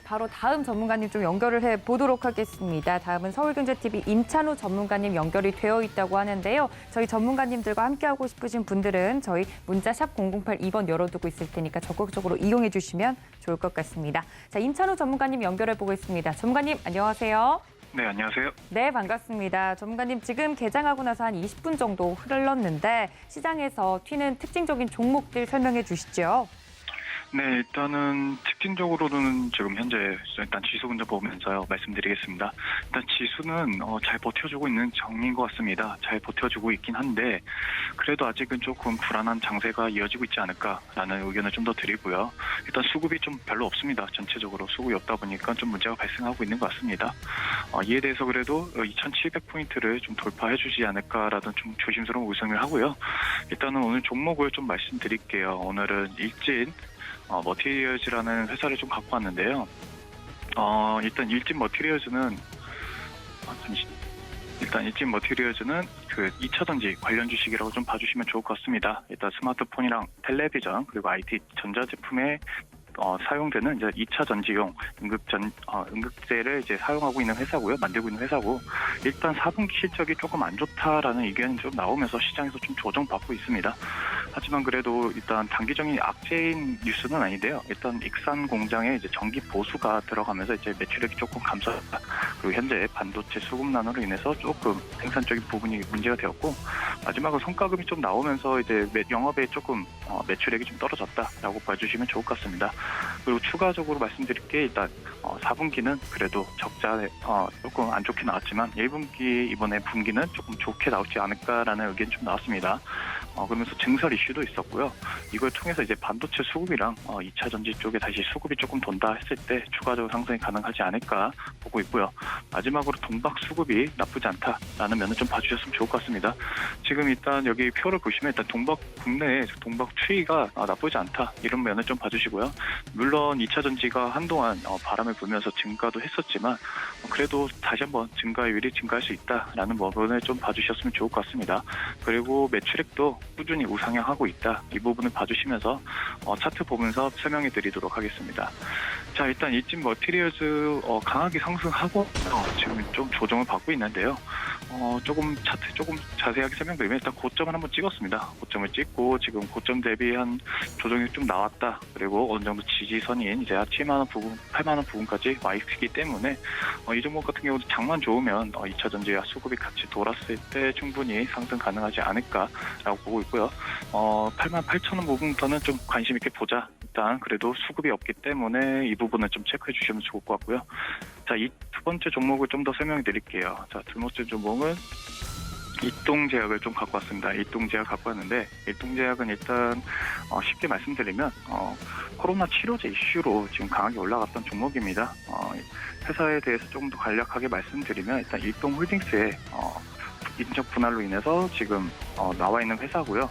S2: 바로 다음 전문가님 좀 연결을 해보도록 하겠습니다. 다음은 서울경제TV 임찬우 전문가님 연결이 되어 있다고 하는데요. 저희 전문가님들과 함께하고 싶으신 분들은 저희 문자 샵 0082번 열어두고 있을 테니까 적극적으로 이용해 주시면 좋을 것 같습니다. 자, 임찬우 전문가님 연결해 보겠습니다. 전문가님 안녕하세요.
S6: 네, 안녕하세요.
S2: 네, 반갑습니다. 전문가님 지금 개장하고 나서 한 20분 정도 흘렀는데 시장에서 튀는 특징적인 종목들 설명해 주시죠.
S6: 네, 일단은 특징적으로는 지금 현재 일단 지수 먼저 보면서 말씀드리겠습니다. 일단 지수는 잘 버텨주고 있는 정리인 것 같습니다. 잘 버텨주고 있긴 한데 그래도 아직은 조금 불안한 장세가 이어지고 있지 않을까라는 의견을 좀 더 드리고요. 일단 수급이 좀 별로 없습니다. 전체적으로 수급이 없다 보니까 좀 문제가 발생하고 있는 것 같습니다. 이에 대해서 그래도 2,700포인트를 좀 돌파해주지 않을까라는 좀 조심스러운 의심을 하고요. 일단은 오늘 종목을 좀 말씀드릴게요. 오늘은 일진 머티리얼즈라는 회사를 좀 갖고 왔는데요. 일단 일진 머티리얼즈는 그 2차 전지 관련 주식이라고 좀 봐주시면 좋을 것 같습니다. 일단 스마트폰이랑 텔레비전 그리고 IT 전자제품에 사용되는 이제 2차 전지용 응급제를 이제 사용하고 있는 회사고요. 만들고 있는 회사고 일단 4분기 실적이 조금 안 좋다라는 의견이 좀 나오면서 시장에서 좀 조정받고 있습니다. 하지만 그래도 일단 단기적인 악재인 뉴스는 아닌데요. 일단 익산 공장에 이제 전기 보수가 들어가면서 이제 매출액이 조금 감소했다. 그리고 현재 반도체 수급난으로 인해서 조금 생산적인 부분이 문제가 되었고 마지막으로 성과금이 좀 나오면서 이제 영업에 조금 매출액이 좀 떨어졌다라고 봐주시면 좋을 것 같습니다. 그리고 추가적으로 말씀드릴 게 일단 4분기는 그래도 적자 조금 안 좋게 나왔지만 1분기 이번에 분기는 조금 좋게 나오지 않을까라는 의견이 좀 나왔습니다. 그러면서 증설 이슈도 있었고요. 이걸 통해서 이제 반도체 수급이랑 2차 전지 쪽에 다시 수급이 조금 돈다 했을 때 추가적으로 상승이 가능하지 않을까 보고 있고요. 마지막으로 동박 수급이 나쁘지 않다라는 면을 좀 봐주셨으면 좋을 것 같습니다. 지금 일단 여기 표를 보시면 일단 동박 국내에 동박 추이가 나쁘지 않다 이런 면을 좀 봐주시고요. 물론 2차 전지가 한동안 바람을 불면서 증가도 했었지만 그래도 다시 한번 증가율이 증가할 수 있다라는 부분을 좀 봐주셨으면 좋을 것 같습니다. 그리고 매출액도 꾸준히 우상향하고 있다. 이 부분을 봐주시면서 차트 보면서 설명해 드리도록 하겠습니다. 자, 일단 일진 머티리얼즈 강하게 상승하고 지금 좀 조정을 받고 있는데요. 조금 차트 조금 자세하게 설명드리면 일단 고점을 한번 찍었습니다. 고점을 찍고 지금 고점 대비 한 조정이 좀 나왔다. 그리고 어느 정도 지지선인 이제 7만 원 부분, 8만 원 부분까지 와 있기 때문에 이 종목 같은 경우도 장만 좋으면 2차 전지와 수급이 같이 돌았을 때 충분히 상승 가능하지 않을까라고 보고 있고요. 8만 8천 원 부분부터는 좀 관심 있게 보자. 일단 그래도 수급이 없기 때문에 이 부분을 좀 체크해 주시면 좋을 것 같고요. 자, 이 두 번째 종목을 좀 더 설명해 드릴게요. 자, 두 번째 종목은 일동제약을 좀 갖고 왔습니다. 일동제약 갖고 왔는데 일동제약은 일단 쉽게 말씀드리면 코로나 치료제 이슈로 지금 강하게 올라갔던 종목입니다. 회사에 대해서 조금 더 간략하게 말씀드리면 일단 일동홀딩스의 인적 분할로 인해서 지금 나와 있는 회사고요.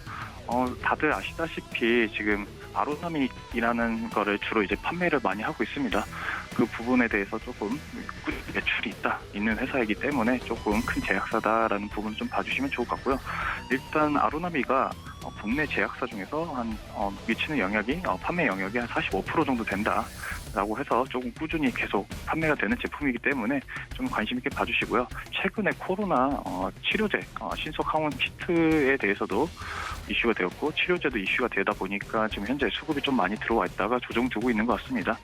S6: 다들 아시다시피 지금 아로나믹이라는 거를 주로 이제 판매를 많이 하고 있습니다. 그 부분에 대해서 조금 매출이 있는 회사이기 때문에 조금 큰 제약사다라는 부분 좀 봐주시면 좋을 것 같고요. 일단 아로나미가 국내 제약사 중에서 한 미치는 영역이 판매 영역이 한 45% 정도 된다라고 해서 조금 꾸준히 계속 판매가 되는 제품이기 때문에 좀 관심 있게 봐주시고요. 최근에 코로나 치료제 신속 항원 키트에 대해서도 이슈가 되었고 치료제도 이슈가 되다 보니까 지금 현재 수급이 좀 많이 들어와 있다가 조정되고 있는 것 같습니다.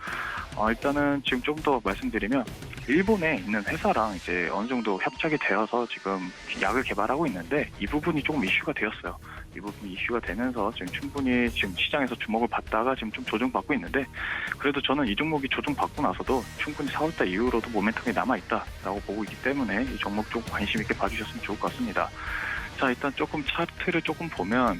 S6: 일단은 지금 좀 더 말씀드리면 일본에 있는 회사랑 이제 어느 정도 협착이 되어서 지금 약을 개발하고 있는데 이 부분이 조금 이슈가 되었어요. 이 부분이 이슈가 되면서 지금 충분히 지금 시장에서 주목을 받다가 지금 좀 조정받고 있는데, 그래도 저는 이 종목이 조정받고 나서도 충분히 4월달 이후로도 모멘텀이 남아있다라고 보고 있기 때문에 이 종목 좀 관심 있게 봐주셨으면 좋을 것 같습니다. 자, 일단 조금 차트를 조금 보면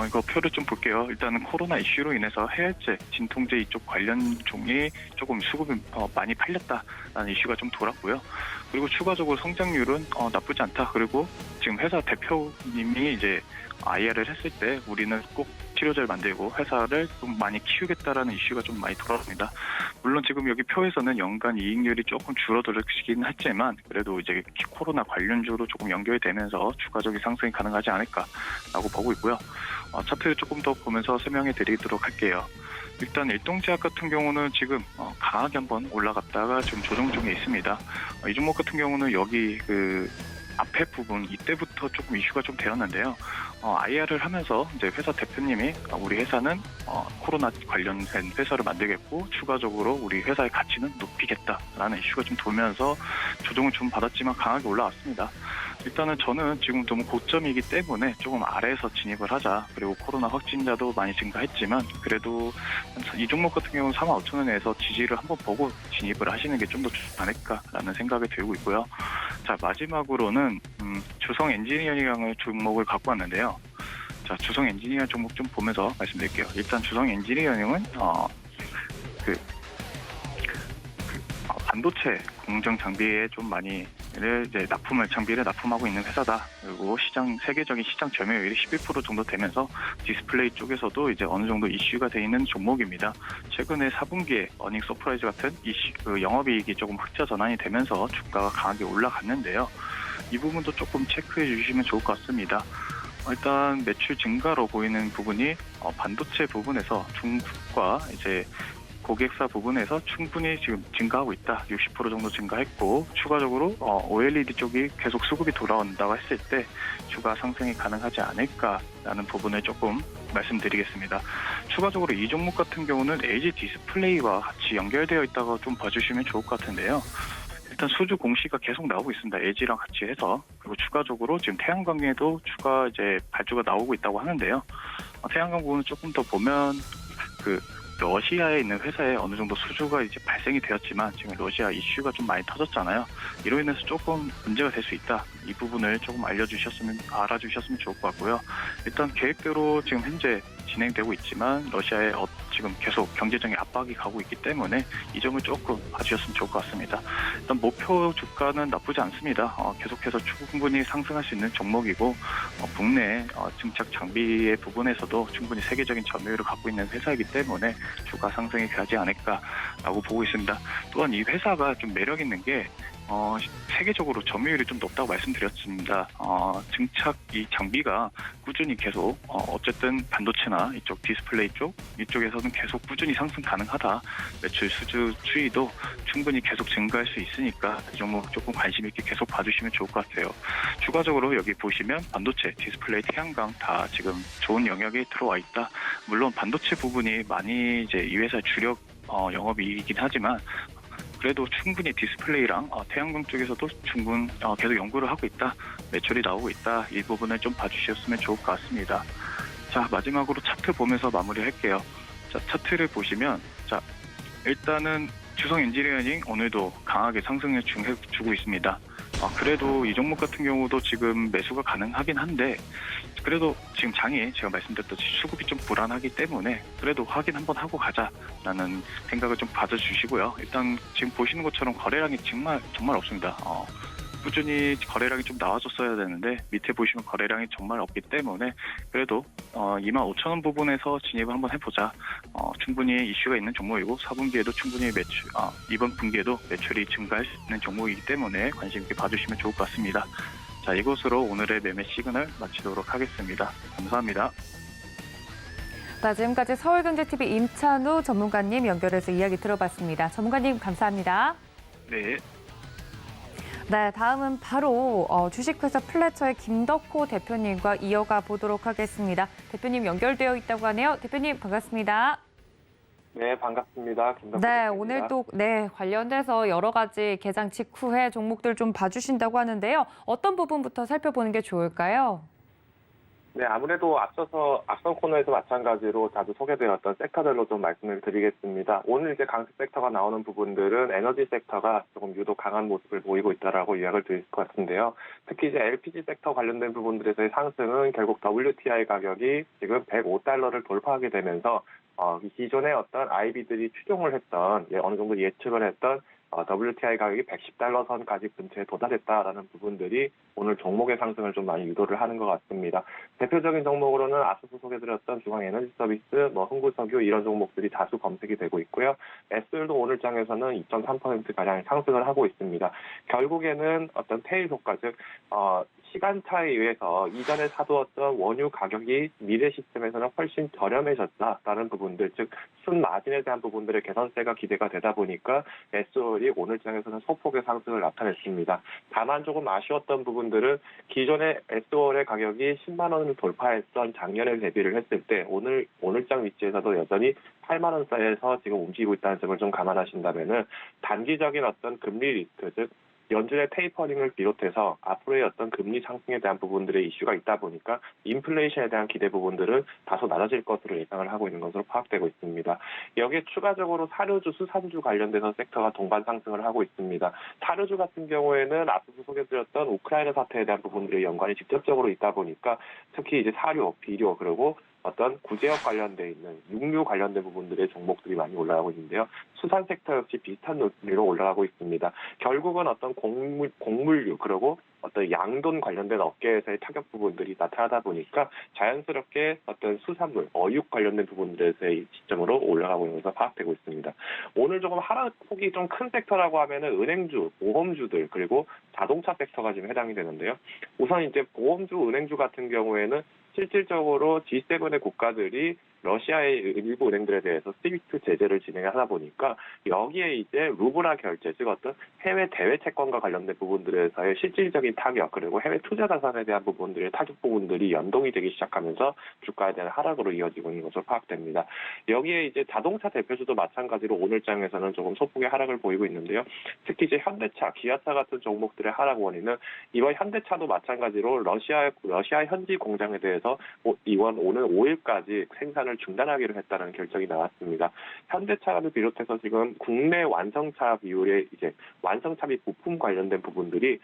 S6: 이거 표를 좀 볼게요. 일단은 코로나 이슈로 인해서 해열제, 진통제 이쪽 관련 종이 조금 수급이 많이 팔렸다라는 이슈가 좀 돌았고요. 그리고 추가적으로 성장률은 나쁘지 않다. 그리고 지금 회사 대표님이 이제 IR을 했을 때 우리는 꼭 치료제를 만들고 회사를 좀 많이 키우겠다라는 이슈가 좀 많이 돌아옵니다. 물론 지금 여기 표에서는 연간 이익률이 조금 줄어들긴 했지만 그래도 이제 코로나 관련주로 조금 연결이 되면서 추가적인 상승이 가능하지 않을까라고 보고 있고요. 차트를 조금 더 보면서 설명해 드리도록 할게요. 일단 일동제약 같은 경우는 지금 강하게 한번 올라갔다가 지금 조정 중에 있습니다. 이 종목 같은 경우는 여기 그 앞에 부분 이때부터 조금 이슈가 좀 되었는데요. IR을 하면서 이제 회사 대표님이 우리 회사는 코로나 관련된 회사를 만들겠고 추가적으로 우리 회사의 가치는 높이겠다라는 이슈가 좀 돌면서 조정을 좀 받았지만 강하게 올라왔습니다. 일단은 저는 지금 너무 고점이기 때문에 조금 아래에서 진입을 하자. 그리고 코로나 확진자도 많이 증가했지만 그래도 이 종목 같은 경우는 45,000원에서 지지를 한번 보고 진입을 하시는 게 좀 더 좋지 않을까라는 생각이 들고 있고요. 자, 마지막으로는 주성 엔지니어링을 종목을 갖고 왔는데요. 자, 주성 엔지니어 종목 좀 보면서 말씀드릴게요. 일단 주성 엔지니어링은 반도체 공정 장비에 좀 많이 이제 장비를 납품하고 있는 회사다. 그리고 세계적인 시장 점유율이 11% 정도 되면서 디스플레이 쪽에서도 이제 어느 정도 이슈가 돼 있는 종목입니다. 최근에 4분기에 어닝 서프라이즈 같은 영업이익이 조금 흑자 전환이 되면서 주가가 강하게 올라갔는데요. 이 부분도 조금 체크해 주시면 좋을 것 같습니다. 일단 매출 증가로 보이는 부분이 반도체 부분에서 중국과 이제 고객사 부분에서 충분히 지금 증가하고 있다. 60% 정도 증가했고 추가적으로 OLED 쪽이 계속 수급이 돌아온다고 했을 때 추가 상승이 가능하지 않을까라는 부분을 조금 말씀드리겠습니다. 추가적으로 이 종목 같은 경우는 LG 디스플레이와 같이 연결되어 있다고 좀 봐주시면 좋을 것 같은데요. 일단 수주 공시가 계속 나오고 있습니다. LG랑 같이 해서. 그리고 추가적으로 지금 태양광에도 추가 이제 발주가 나오고 있다고 하는데요. 태양광 부분은 조금 더 보면 러시아에 있는 회사에 어느 정도 수주가 이제 발생이 되었지만 지금 러시아 이슈가 좀 많이 터졌잖아요. 이로 인해서 조금 문제가 될 수 있다. 이 부분을 조금 알아주셨으면 좋을 것 같고요. 일단 계획대로 지금 현재 진행되고 있지만 러시아에 지금 계속 경제적인 압박이 가고 있기 때문에 이 점을 조금 봐주셨으면 좋을 것 같습니다. 일단 목표 주가는 나쁘지 않습니다. 계속해서 충분히 상승할 수 있는 종목이고 국내 증착 장비의 부분에서도 충분히 세계적인 점유율을 갖고 있는 회사이기 때문에 주가 상승이 가지 않을까라고 보고 있습니다. 또한 이 회사가 좀 매력 있는 게 세계적으로 점유율이 좀 높다고 말씀드렸습니다. 증착 이 장비가 꾸준히 계속 어쨌든 반도체나 이쪽 디스플레이 이쪽에서는 계속 꾸준히 상승 가능하다. 매출 추이도 충분히 계속 증가할 수 있으니까 이 종목 조금 관심 있게 계속 봐주시면 좋을 것 같아요. 추가적으로 여기 보시면 반도체, 디스플레이, 태양광 다 지금 좋은 영역에 들어와 있다. 물론 반도체 부분이 많이 이제 이 회사의 주력 영업이익이긴 하지만 그래도 충분히 디스플레이랑 태양광 쪽에서도 계속 연구를 하고 있다. 매출이 나오고 있다. 이 부분을 좀 봐주셨으면 좋을 것 같습니다. 자, 마지막으로 차트 보면서 마무리할게요. 자, 차트를 보시면 일단은 주성 엔지니어링 오늘도 강하게 상승을 주고 있습니다. 그래도 이 종목 같은 경우도 지금 매수가 가능하긴 한데 그래도 지금 장이 제가 말씀드렸듯이 수급이 좀 불안하기 때문에 그래도 확인 한번 하고 가자라는 생각을 좀 가져주시고요. 일단 지금 보시는 것처럼 거래량이 정말 없습니다. 꾸준히 거래량이 좀 나와줬어야 되는데 밑에 보시면 거래량이 정말 없기 때문에 그래도 25,000원 부분에서 진입을 한번 해보자. 충분히 이슈가 있는 종목이고 4분기에도 충분히 이번 분기에도 매출이 증가할 수 있는 종목이기 때문에 관심 있게 봐주시면 좋을 것 같습니다. 자, 이것으로 오늘의 매매 시그널 마치도록 하겠습니다. 감사합니다.
S2: 네, 지금까지 서울경제TV 임찬우 전문가님 연결해서 이야기 들어봤습니다. 전문가님 감사합니다.
S6: 네.
S2: 네, 다음은 바로 주식회사 플래처의 김덕호 대표님과 이어가 보도록 하겠습니다. 대표님 연결되어 있다고 하네요. 대표님 반갑습니다.
S7: 네, 반갑습니다. 김덕호
S2: 네,
S7: 대표입니다.
S2: 오늘 또 관련돼서 여러 가지 개장 직후에 종목들 좀 봐주신다고 하는데요. 어떤 부분부터 살펴보는 게 좋을까요?
S7: 네, 아무래도 앞선 코너에서 마찬가지로 자주 소개되었던 섹터별로 좀 말씀을 드리겠습니다. 오늘 이제 강세 섹터가 나오는 부분들은 에너지 섹터가 조금 유독 강한 모습을 보이고 있다라고 요약을 드릴 것 같은데요. 특히 이제 LPG 섹터 관련된 부분들에서의 상승은 결국 WTI 가격이 지금 $105를 돌파하게 되면서 기존의 어떤 IB들이 추종을 했던 어느 정도 예측을 했던 WTI 가격이 $110 선까지 근처에 도달했다라는 부분들이 오늘 종목의 상승을 좀 많이 유도를 하는 것 같습니다. 대표적인 종목으로는 앞서서 소개드렸던 중앙에너지서비스, 흥구석유 이런 종목들이 다수 검색이 되고 있고요. S율도 오늘 장에서는 2.3%가량 상승을 하고 있습니다. 결국에는 어떤 테일 효과, 즉 시간 차에 의해서 이전에 사두었던 원유 가격이 미래 시점에서는 훨씬 저렴해졌다라는 부분들, 즉 순마진에 대한 부분들의 개선세가 기대가 되다 보니까 S율이 오늘 장에서는 소폭의 상승을 나타냈습니다. 다만 조금 아쉬웠던 부분들은 기존의 S율의 가격이 10만 원을 돌파했던 작년에 대비를 했을 때 오늘장 위치에서도 여전히 8만 원 사이에서 지금 움직이고 있다는 점을 좀 감안하신다면은 단기적인 어떤 금리 리스크, 즉 연준의 테이퍼링을 비롯해서 앞으로의 어떤 금리 상승에 대한 부분들의 이슈가 있다 보니까 인플레이션에 대한 기대 부분들은 다소 낮아질 것으로 예상을 하고 있는 것으로 파악되고 있습니다. 여기에 추가적으로 사료주, 수산주 관련돼서 섹터가 동반 상승을 하고 있습니다. 사료주 같은 경우에는 앞서서 소개드렸던 우크라이나 사태에 대한 부분들의 연관이 직접적으로 있다 보니까 특히 이제 사료, 비료, 그리고 어떤 구제역 관련돼 있는 육류 관련된 부분들의 종목들이 많이 올라가고 있는데요. 수산 섹터 역시 비슷한 논리로 올라가고 있습니다. 결국은 어떤 곡물류 그리고 어떤 양돈 관련된 업계에서의 타격 부분들이 나타나다 보니까 자연스럽게 어떤 수산물, 어육 관련된 부분들에서의 시점으로 올라가고 있는 것으로 파악되고 있습니다. 오늘 조금 하락폭이 좀 큰 섹터라고 하면은 은행주, 보험주들 그리고 자동차 섹터가 지금 해당이 되는데요. 우선 이제 보험주, 은행주 같은 경우에는 실질적으로 G7의 국가들이 러시아의 일부 은행들에 대해서 스위프트 제재를 진행하다 보니까 여기에 이제 루블화 결제, 즉 어떤 해외 대외 채권과 관련된 부분들에서의 실질적인 타격, 그리고 해외 투자 자산에 대한 부분들의 타격 부분들이 연동이 되기 시작하면서 주가에 대한 하락으로 이어지고 있는 것으로 파악됩니다. 여기에 이제 자동차 대표주도 마찬가지로 오늘 장에서는 조금 소폭의 하락을 보이고 있는데요. 특히 이제 현대차, 기아차 같은 종목들의 하락 원인은 이번 현대차도 마찬가지로 러시아 현지 공장에 대해서 오늘 5일까지 생산을 중단하기로 했다는 결정이 나왔습니다. 현대차를 비롯해서 지금 국내 완성차 비율의 이제 완성차 및 부품 관련된 부분들이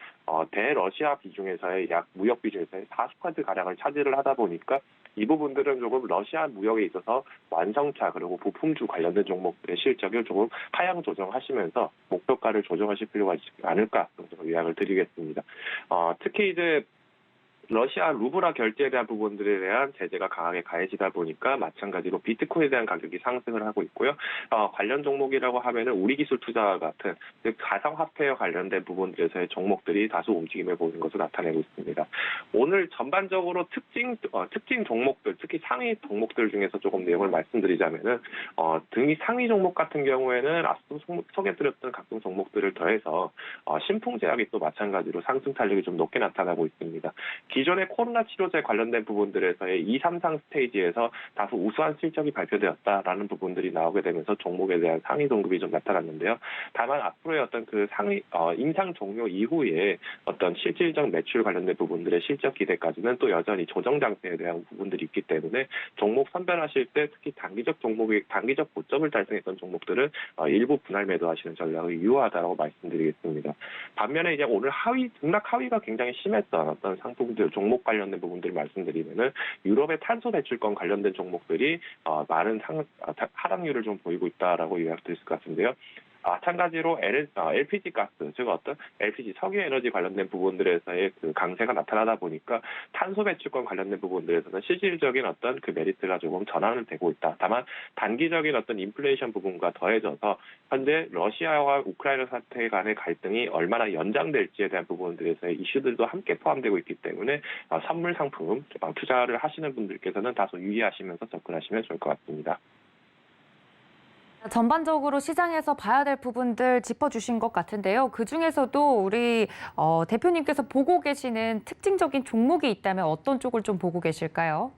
S7: 대러시아 비중에서의 약 무역 비중에서의 40% 가량을 차지를 하다 보니까 이 부분들은 조금 러시아 무역에 있어서 완성차 그리고 부품주 관련된 종목들의 실적을 조금 하향 조정하시면서 목표가를 조정하실 필요가 있지 않을까 정도로 요약을 드리겠습니다. 특히 이제 러시아 루블화 결제에 대한 부분들에 대한 제재가 강하게 가해지다 보니까 마찬가지로 비트코인에 대한 가격이 상승을 하고 있고요. 관련 종목이라고 하면은 우리기술 투자 같은 즉 가상화폐와 관련된 부분들에서의 종목들이 다소 움직임을 보이는 것을 나타내고 있습니다. 오늘 전반적으로 특징 종목들, 특히 상위 종목들 중에서 조금 내용을 말씀드리자면은 등이 상위 종목 같은 경우에는 앞서 소개드렸던 각종 종목들을 더해서 신풍제약이 또 마찬가지로 상승 탄력이 좀 높게 나타나고 있습니다. 기존의 코로나 치료제 관련된 부분들에서의 2, 3상 스테이지에서 다소 우수한 실적이 발표되었다라는 부분들이 나오게 되면서 종목에 대한 상위 동급이 좀 나타났는데요. 다만 앞으로의 어떤 그 임상 종료 이후에 어떤 실질적 매출 관련된 부분들의 실적 기대까지는 또 여전히 조정 장세에 대한 부분들이 있기 때문에 종목 선별하실 때 특히 단기적 고점을 달성했던 종목들은 일부 분할 매도하시는 전략이 유효하다고 말씀드리겠습니다. 반면에 이제 오늘 등락 하위가 굉장히 심했던 어떤 상품들 종목 관련된 부분들을 말씀드리면은 유럽의 탄소 배출권 관련된 종목들이 많은 하락률을 좀 보이고 있다라고 요약드릴 수 있을 것 같은데요. 마찬가지로 LPG 가스, 즉 어떤 LPG 석유 에너지 관련된 부분들에서의 그 강세가 나타나다 보니까 탄소 배출권 관련된 부분들에서는 실질적인 어떤 그 메리트가 조금 전환을 되고 있다. 다만 단기적인 어떤 인플레이션 부분과 더해져서 현재 러시아와 우크라이나 사태 간의 갈등이 얼마나 연장될지에 대한 부분들에서의 이슈들도 함께 포함되고 있기 때문에 선물 상품 투자를 하시는 분들께서는 다소 유의하시면서 접근하시면 좋을 것 같습니다.
S2: 전반적으로 시장에서 봐야 될 부분들 짚어주신 것 같은데요. 그중에서도 우리 대표님께서 보고 계시는 특징적인 종목이 있다면 어떤 쪽을 좀 보고 계실까요?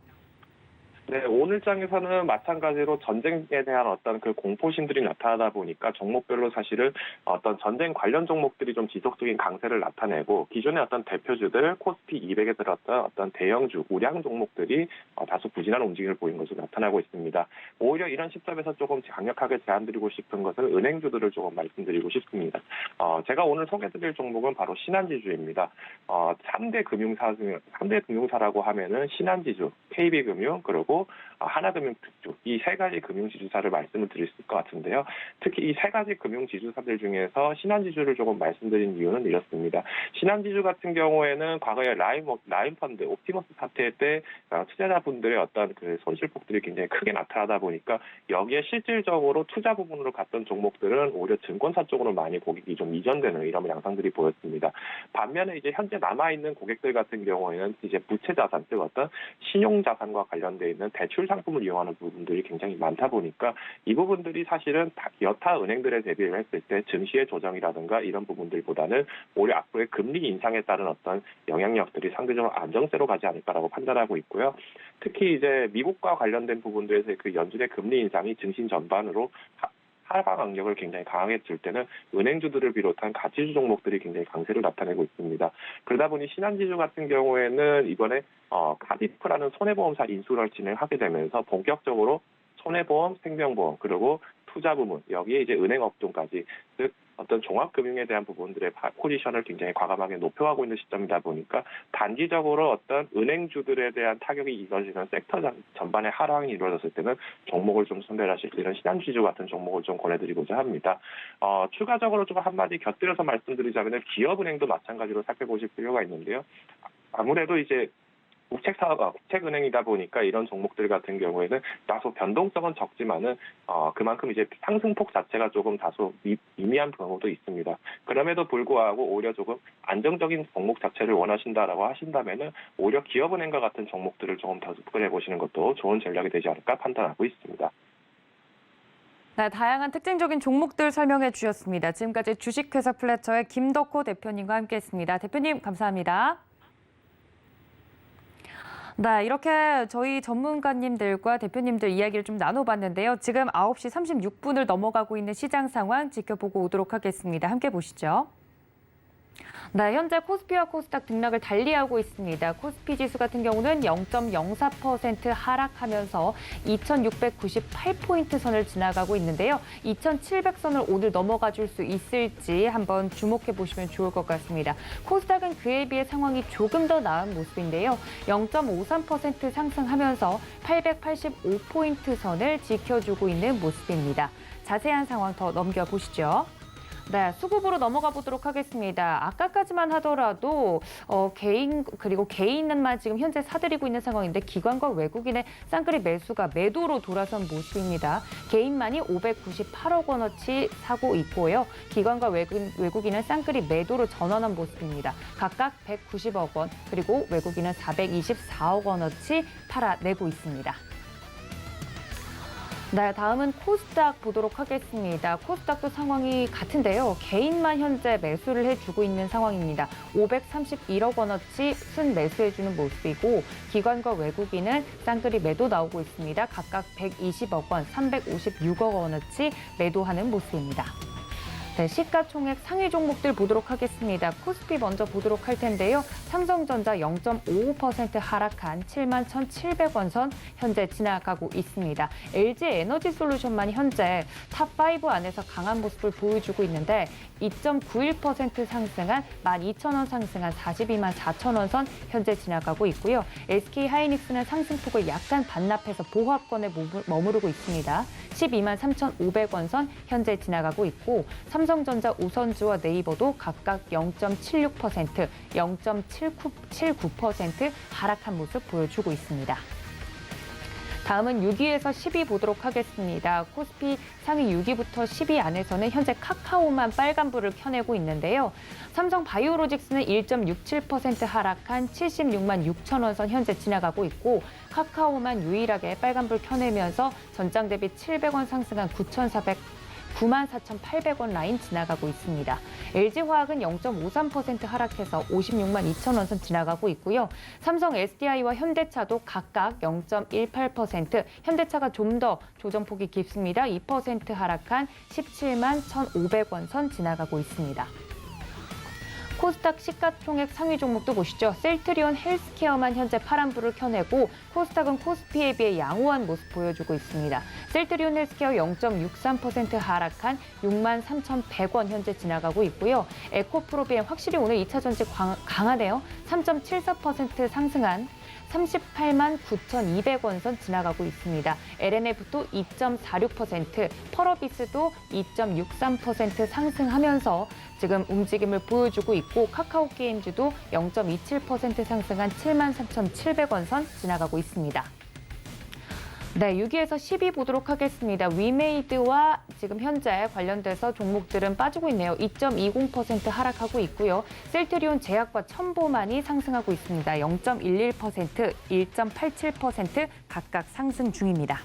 S7: 네, 오늘장에서는 마찬가지로 전쟁에 대한 어떤 그 공포심들이 나타나다 보니까 종목별로 사실은 어떤 전쟁 관련 종목들이 좀 지속적인 강세를 나타내고 기존의 어떤 대표주들 코스피 200에 들었던 어떤 대형주, 우량 종목들이 다소 부진한 움직임을 보인 것으로 나타나고 있습니다. 오히려 이런 시점에서 조금 강력하게 제안드리고 싶은 것은 은행주들을 조금 말씀드리고 싶습니다. 제가 오늘 소개드릴 종목은 바로 신한지주입니다. 3대 금융사라고 하면은 신한지주, KB금융, 그리고 하나금융특주 이 세 가지 금융지주사를 말씀을 드릴 수 있을 것 같은데요. 특히 이 세 가지 금융지주사들 중에서 신한지주를 조금 말씀드린 이유는 이렇습니다. 신한지주 같은 경우에는 과거에 라인펀드, 옵티머스 사태 때 투자자분들의 어떤 그 손실폭들이 굉장히 크게 나타나다 보니까 여기에 실질적으로 투자 부분으로 갔던 종목들은 오히려 증권사 쪽으로 많이 고객이 좀 이전되는 이런 양상들이 보였습니다. 반면에 이제 현재 남아있는 고객들 같은 경우에는 이제 부채자산, 즉 어떤 신용자산과 관련돼 있는 대출 상품을 이용하는 부분들이 굉장히 많다 보니까 이 부분들이 사실은 여타 은행들에 대비를 했을 때 증시의 조정이라든가 이런 부분들보다는 오히려 앞으로의 금리 인상에 따른 어떤 영향력들이 상대적으로 안정세로 가지 않을까라고 판단하고 있고요. 특히 이제 미국과 관련된 부분들에서 그 연준의 금리 인상이 증시 전반으로 하방 압력을 굉장히 강하게 줄 때는 은행주들을 비롯한 가치주 종목들이 굉장히 강세를 나타내고 있습니다. 그러다 보니 신한지주 같은 경우에는 이번에 카디프라는 손해보험사 인수를 진행하게 되면서 본격적으로 손해보험, 생명보험, 그리고 투자 부문, 여기에 이제 은행 업종까지, 즉 어떤 종합금융에 대한 부분들의 포지션을 굉장히 과감하게 높여가고 있는 시점이다 보니까 단기적으로 어떤 은행주들에 대한 타격이 이루어지는 섹터 전반의 하락이 이루어졌을 때는 종목을 좀 선별하실 때 이런 신한지주 같은 종목을 좀 권해드리고자 합니다. 추가적으로 좀 한마디 곁들여서 말씀드리자면 기업은행도 마찬가지로 살펴보실 필요가 있는데요. 아무래도 이제 국책은행이다 보니까 이런 종목들 같은 경우에는 다소 변동성은 적지만은 그만큼 이제 상승폭 자체가 조금 다소 미미한 경우도 있습니다. 그럼에도 불구하고 오히려 조금 안정적인 종목 자체를 원하신다라고 하신다면은 오히려 기업은행과 같은 종목들을 조금 더 접근해 보시는 것도 좋은 전략이 되지 않을까 판단하고 있습니다.
S2: 네, 다양한 특징적인 종목들 설명해 주셨습니다. 지금까지 주식회사 플래처의 김덕호 대표님과 함께했습니다. 대표님 감사합니다. 네, 이렇게 저희 전문가님들과 대표님들 이야기를 좀 나눠봤는데요. 지금 9시 36분을 넘어가고 있는 시장 상황 지켜보고 오도록 하겠습니다. 함께 보시죠. 네, 현재 코스피와 코스닥 등락을 달리하고 있습니다. 코스피 지수 같은 경우는 0.04% 하락하면서 2,698포인트 선을 지나가고 있는데요. 2,700선을 오늘 넘어가 줄 수 있을지 한번 주목해 보시면 좋을 것 같습니다. 코스닥은 그에 비해 상황이 조금 더 나은 모습인데요. 0.53% 상승하면서 885포인트 선을 지켜주고 있는 모습입니다. 자세한 상황 더 넘겨보시죠. 네, 수급으로 넘어가 보도록 하겠습니다. 아까까지만 하더라도 개인은만 지금 현재 사들이고 있는 상황인데 기관과 외국인의 쌍끌이 매수가 매도로 돌아선 모습입니다. 개인만이 598억 원어치 사고 있고요. 기관과 외국인은 쌍끌이 매도로 전환한 모습입니다. 각각 190억 원 그리고 외국인은 424억 원어치 팔아내고 있습니다. 네, 다음은 코스닥 보도록 하겠습니다. 코스닥도 상황이 같은데요. 개인만 현재 매수를 해주고 있는 상황입니다. 531억 원어치 순 매수해주는 모습이고 기관과 외국인은 쌍끌이 매도 나오고 있습니다. 각각 120억 원, 356억 원어치 매도하는 모습입니다. 네, 시가총액 상위 종목들 보도록 하겠습니다. 코스피 먼저 보도록 할 텐데요. 삼성전자 0.55% 하락한 71,700원 선 현재 지나가고 있습니다. LG에너지솔루션만 현재 탑5 안에서 강한 모습을 보여주고 있는데 2.91% 상승한 12,000원 상승한 42만 4천원 선 현재 지나가고 있고요. SK하이닉스는 상승폭을 약간 반납해서 보합권에 머무르고 있습니다. 12만 3,500원 선 현재 지나가고 있고 삼성전자, 우선주와 네이버도 각각 0.76%, 0.79% 하락한 모습 보여주고 있습니다. 다음은 6위에서 10위 보도록 하겠습니다. 코스피 상위 6위부터 10위 안에서는 현재 카카오만 빨간불을 켜내고 있는데요. 삼성 바이오로직스는 1.67% 하락한 76만 6천원 선 현재 지나가고 있고 카카오만 유일하게 빨간불 켜내면서 전장 대비 700원 상승한 94,800원 라인 지나가고 있습니다. LG화학은 0.53% 하락해서 56만 2천 원 선 지나가고 있고요. 삼성 SDI와 현대차도 각각 0.18%, 현대차가 좀 더 조정폭이 깊습니다. 2% 하락한 17만 1,500원 선 지나가고 있습니다. 코스닥 시가총액 상위 종목도 보시죠. 셀트리온 헬스케어만 현재 파란불을 켜내고 코스닥은 코스피에 비해 양호한 모습 보여주고 있습니다. 셀트리온 헬스케어 0.63% 하락한 6만 3,100원 현재 지나가고 있고요. 에코프로비엠 확실히 오늘 2차 전지 강하네요. 3.74% 상승한 38만 9,200원 선 지나가고 있습니다. LNF도 2.46%, 펄어비스도 2.63% 상승하면서 지금 움직임을 보여주고 있고 카카오게임즈도 0.27% 상승한 7만 3,700원 선 지나가고 있습니다. 네, 6위에서 10위 보도록 하겠습니다. 위메이드와 지금 현재 관련돼서 종목들은 빠지고 있네요. 2.20% 하락하고 있고요. 셀트리온 제약과 첨보만이 상승하고 있습니다. 0.11%, 1.87% 각각 상승 중입니다.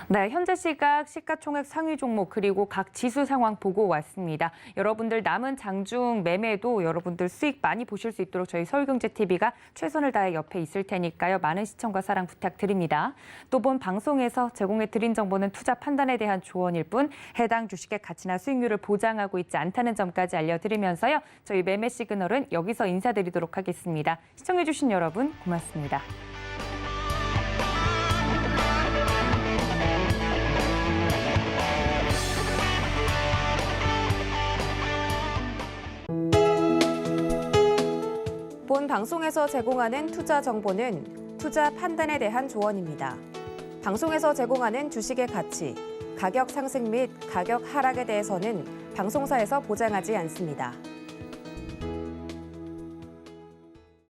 S2: 네, 현재 시가총액 상위 종목 그리고 각 지수 상황 보고 왔습니다. 여러분들 남은 장중 매매도 여러분들 수익 많이 보실 수 있도록 저희 서울경제TV가 최선을 다해 옆에 있을 테니까요. 많은 시청과 사랑 부탁드립니다. 또 본 방송에서 제공해드린 정보는 투자 판단에 대한 조언일 뿐 해당 주식의 가치나 수익률을 보장하고 있지 않다는 점까지 알려드리면서요. 저희 매매 시그널은 여기서 인사드리도록 하겠습니다. 시청해주신 여러분 고맙습니다.
S1: 본 방송에서 제공하는 투자 정보는 투자 판단에 대한 조언입니다. 방송에서 제공하는 주식의 가치, 가격 상승 및 가격 하락에 대해서는 방송사에서 보장하지 않습니다.